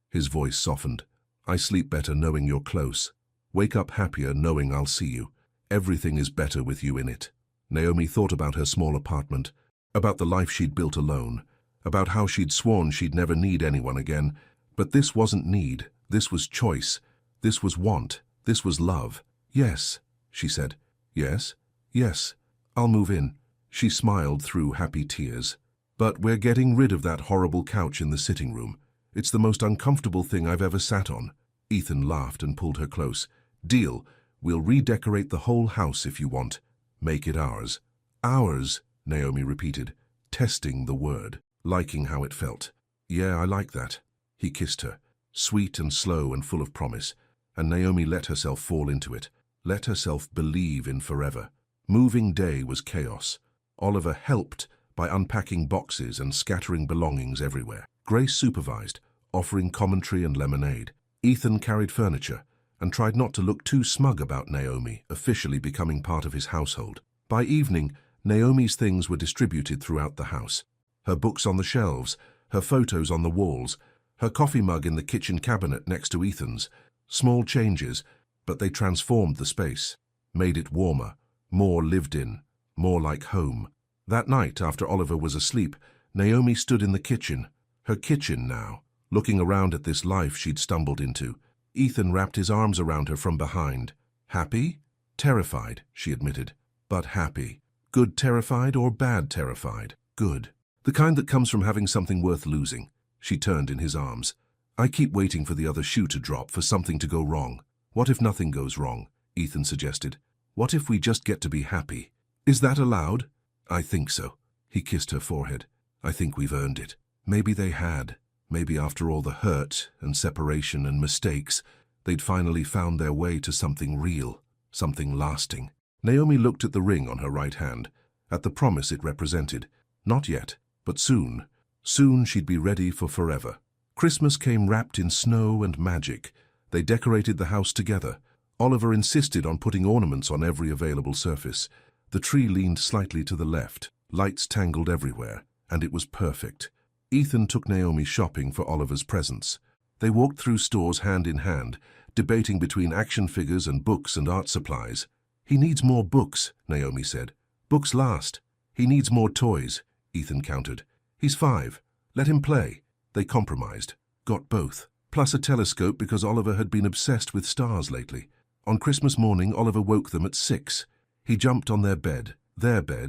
[SPEAKER 1] his voice softened, I sleep better knowing you're close. Wake up happier knowing I'll see you. Everything is better with you in it. Naomi thought about her small apartment, about the life she'd built alone, about how she'd sworn she'd never need anyone again. But this wasn't need, this was choice, this was want, this was love. Yes, she said. Yes, yes, I'll move in. She smiled through happy tears. But we're getting rid of that horrible couch in the sitting room. It's the most uncomfortable thing I've ever sat on. Ethan laughed and pulled her close. Deal, we'll redecorate the whole house if you want. Make it ours. Ours, Naomi repeated, testing the word, liking how it felt. Yeah, I like that. He kissed her, sweet and slow and full of promise, and Naomi let herself fall into it, let herself believe in forever. Moving day was chaos. Oliver helped by unpacking boxes and scattering belongings everywhere. Grace supervised, offering commentary and lemonade. Ethan carried furniture and tried not to look too smug about Naomi officially becoming part of his household. By evening, Naomi's things were distributed throughout the house. Her books on the shelves, her photos on the walls, her coffee mug in the kitchen cabinet next to Ethan's. Small changes, but they transformed the space, made it warmer, more lived in, more like home. That night, after Oliver was asleep, Naomi stood in the kitchen, her kitchen now, looking around at this life she'd stumbled into. Ethan wrapped his arms around her from behind. Happy? Terrified, she admitted, but happy. Good terrified or bad terrified? Good. The kind that comes from having something worth losing. She turned in his arms. I keep waiting for the other shoe to drop, for something to go wrong. What if nothing goes wrong? Ethan suggested. What if we just get to be happy? Is that allowed? I think so. He kissed her forehead. I think we've earned it. Maybe they had. Maybe after all the hurt and separation and mistakes, they'd finally found their way to something real, something lasting. Naomi looked at the ring on her right hand, at the promise it represented. Not yet, but soon. Soon she'd be ready for forever. Christmas came wrapped in snow and magic. They decorated the house together. Oliver insisted on putting ornaments on every available surface. The tree leaned slightly to the left, lights tangled everywhere, and it was perfect. Ethan took Naomi shopping for Oliver's presents. They walked through stores hand in hand, debating between action figures and books and art supplies. He needs more books, Naomi said. Books last. He needs more toys, Ethan countered. He's 5. Let him play. They compromised. Got both. Plus a telescope because Oliver had been obsessed with stars lately. On Christmas morning, Oliver woke them at 6. He jumped on their bed,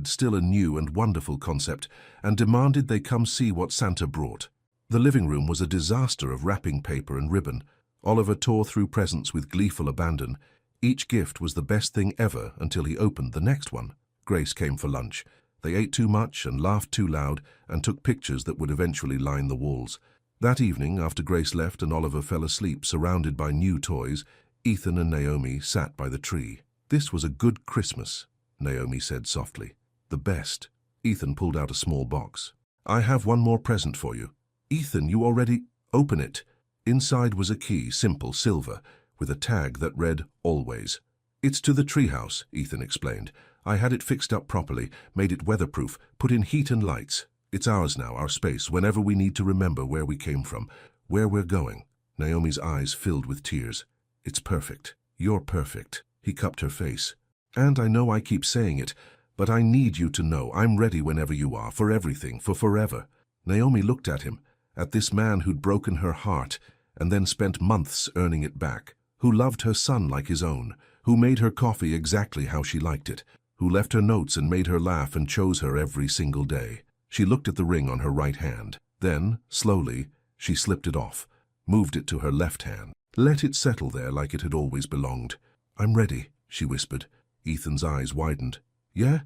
[SPEAKER 1] still a new and wonderful concept, and demanded they come see what Santa brought. The living room was a disaster of wrapping paper and ribbon. Oliver tore through presents with gleeful abandon. Each gift was the best thing ever until he opened the next one. Grace came for lunch. They ate too much and laughed too loud and took pictures that would eventually line the walls. That evening, after Grace left and Oliver fell asleep surrounded by new toys, Ethan and Naomi sat by the tree. This was a good Christmas, Naomi said softly. The best. Ethan pulled out a small box. I have one more present for you. Ethan, you already... Open it. Inside was a key, simple, silver, with a tag that read, Always. It's to the treehouse, Ethan explained. I had it fixed up properly, made it weatherproof, put in heat and lights. It's ours now, our space, whenever we need to remember where we came from, where we're going. Naomi's eyes filled with tears. It's perfect. You're perfect. He cupped her face. And I know I keep saying it, but I need you to know I'm ready whenever you are, for everything, for forever. Naomi looked at him, at this man who'd broken her heart and then spent months earning it back, who loved her son like his own, who made her coffee exactly how she liked it, who left her notes and made her laugh and chose her every single day. She looked at the ring on her right hand. Then, slowly, she slipped it off, moved it to her left hand, let it settle there like it had always belonged. I'm ready, she whispered. Ethan's eyes widened. Yeah?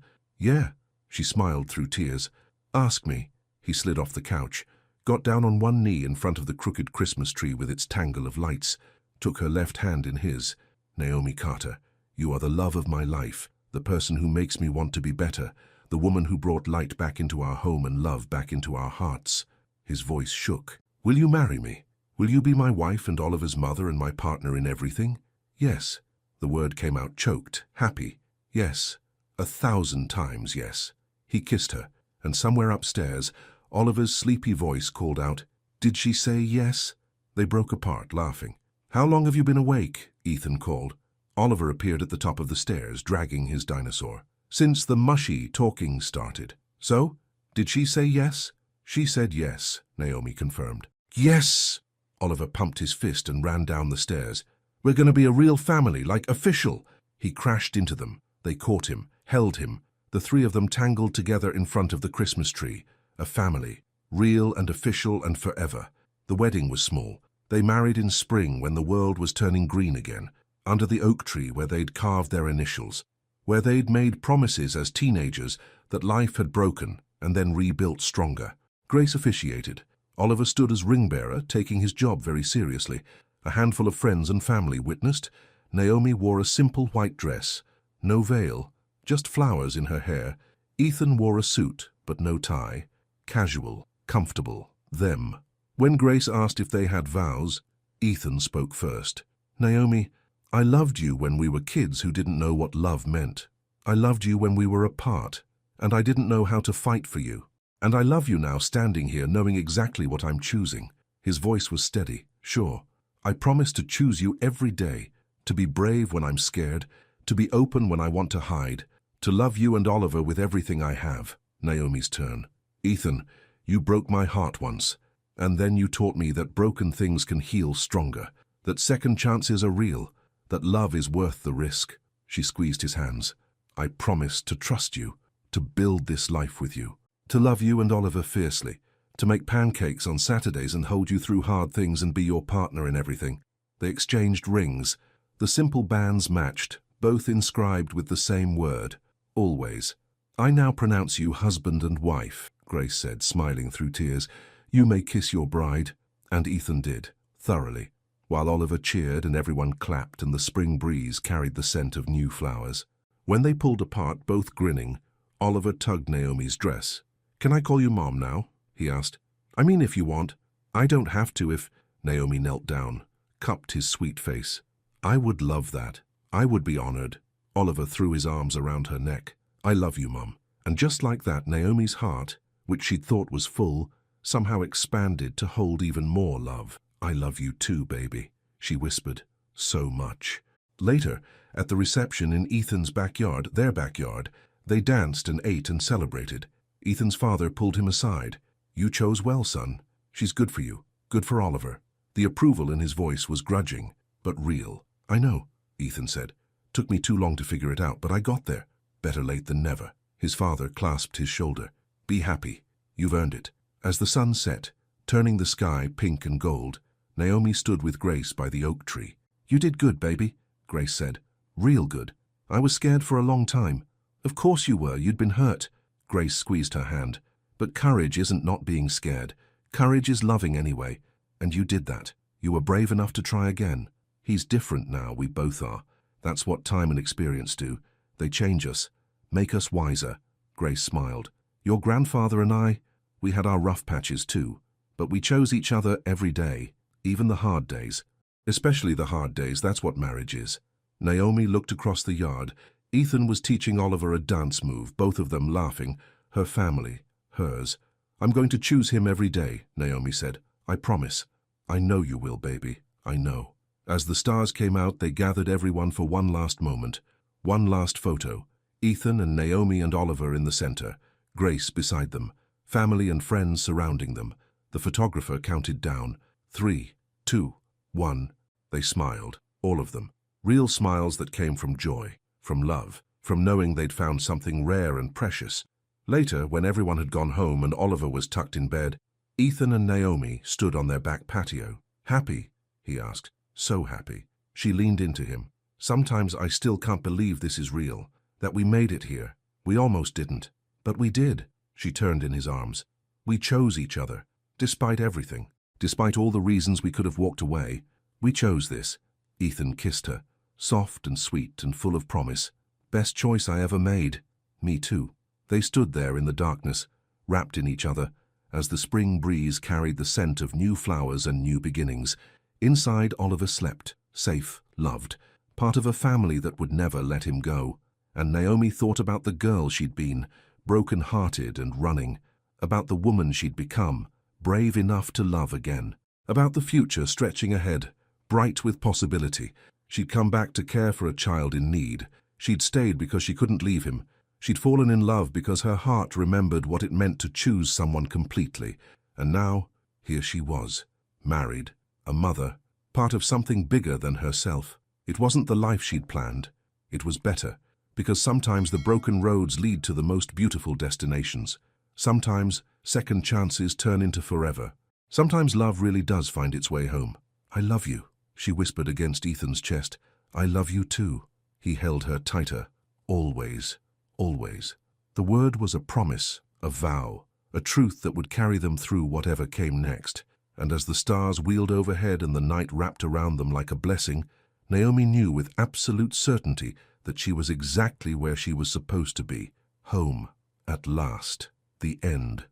[SPEAKER 1] She smiled through tears. Ask me. He slid off the couch, got down on one knee in front of the crooked Christmas tree with its tangle of lights, took her left hand in his. Naomi Carter, you are the love of my life, the person who makes me want to be better, the woman who brought light back into our home and love back into our hearts. His voice shook. Will you marry me? Will you be my wife and Oliver's mother and my partner in everything? Yes. The word came out choked, happy. Yes. 1,000 times yes. He kissed her, and somewhere upstairs, Oliver's sleepy voice called out, Did she say yes? They broke apart, laughing. How long have you been awake? Ethan called. Oliver appeared at the top of the stairs, dragging his dinosaur. Since the mushy talking started. So, did she say yes? She said yes, Naomi confirmed. Yes! Oliver pumped his fist and ran down the stairs. We're going to be a real family, like official. He crashed into them. They caught him, held him. The three of them tangled together in front of the Christmas tree. A family, real and official and forever. The wedding was small. They married in spring when the world was turning green again, under the oak tree where they'd carved their initials, where they'd made promises as teenagers that life had broken and then rebuilt stronger. Grace officiated. Oliver stood as ring-bearer, taking his job very seriously. A handful of friends and family witnessed. Naomi wore a simple white dress, no veil, just flowers in her hair. Ethan wore a suit, but no tie. Casual, comfortable, them. When Grace asked if they had vows, Ethan spoke first. Naomi, I loved you when we were kids who didn't know what love meant. I loved you when we were apart, and I didn't know how to fight for you. And I love you now standing here knowing exactly what I'm choosing. His voice was steady. Sure, I promise to choose you every day, to be brave when I'm scared, to be open when I want to hide, to love you and Oliver with everything I have. Naomi's turn. Ethan, you broke my heart once, and then you taught me that broken things can heal stronger, that second chances are real, that love is worth the risk. She squeezed his hands. I promise to trust you, to build this life with you, to love you and Oliver fiercely, to make pancakes on Saturdays and hold you through hard things and be your partner in everything. They exchanged rings. The simple bands matched, both inscribed with the same word, always. I now pronounce you husband and wife, Grace said, smiling through tears. You may kiss your bride. And Ethan did, thoroughly, while Oliver cheered and everyone clapped and the spring breeze carried the scent of new flowers. When they pulled apart, both grinning, Oliver tugged Naomi's dress. Can I call you Mom now? He asked. I mean, if you want. I don't have to if... Naomi knelt down, cupped his sweet face. I would love that. I would be honored. Oliver threw his arms around her neck. I love you, Mom. And just like that, Naomi's heart, which she'd thought was full, somehow expanded to hold even more love. I love you too, baby, she whispered. So much. Later, at the reception in Ethan's backyard, their backyard, they danced and ate and celebrated. Ethan's father pulled him aside. You chose well, son. She's good for you. Good for Oliver. The approval in his voice was grudging, but real. I know, Ethan said. Took me too long to figure it out, but I got there. Better late than never. His father clasped his shoulder. Be happy. You've earned it. As the sun set, turning the sky pink and gold, Naomi stood with Grace by the oak tree. You did good, baby, Grace said. Real good. I was scared for a long time. Of course you were. You'd been hurt. Grace squeezed her hand. But courage isn't not being scared. Courage is loving anyway. And you did that. You were brave enough to try again. He's different now, we both are. That's what time and experience do. They change us, make us wiser. Grace smiled. Your grandfather and I, we had our rough patches too. But we chose each other every day, even the hard days. Especially the hard days, that's what marriage is. Naomi looked across the yard. Ethan was teaching Oliver a dance move, both of them laughing. Her family, hers. I'm going to choose him every day, Naomi said. I promise. I know you will, baby. I know. As the stars came out, they gathered everyone for one last moment. One last photo. Ethan and Naomi and Oliver in the center. Grace beside them. Family and friends surrounding them. The photographer counted down. 3, 2, 1. They smiled. All of them. Real smiles that came from joy, from love, from knowing they'd found something rare and precious. Later, when everyone had gone home and Oliver was tucked in bed, Ethan and Naomi stood on their back patio. Happy? He asked. So happy. She leaned into him. Sometimes I still can't believe this is real, that we made it here. We almost didn't. But we did. She turned in his arms. We chose each other. Despite everything. Despite all the reasons we could have walked away. We chose this. Ethan kissed her. Soft and sweet and full of promise. Best choice I ever made. Me too. They stood there in the darkness, wrapped in each other, as the spring breeze carried the scent of new flowers and new beginnings. Inside, Oliver slept, safe, loved, part of a family that would never let him go. And Naomi thought about the girl she'd been, broken-hearted and running, about the woman she'd become, brave enough to love again, about the future stretching ahead, bright with possibility. She'd come back to care for a child in need. She'd stayed because she couldn't leave him. She'd fallen in love because her heart remembered what it meant to choose someone completely. And now, here she was, married, a mother, part of something bigger than herself. It wasn't the life she'd planned. It was better, because sometimes the broken roads lead to the most beautiful destinations. Sometimes second chances turn into forever. Sometimes love really does find its way home. "I love you," she whispered against Ethan's chest. "I love you too." He held her tighter. Always, always. The word was a promise, a vow, a truth that would carry them through whatever came next. And as the stars wheeled overhead and the night wrapped around them like a blessing, Naomi knew with absolute certainty that she was exactly where she was supposed to be. Home. At last. The end.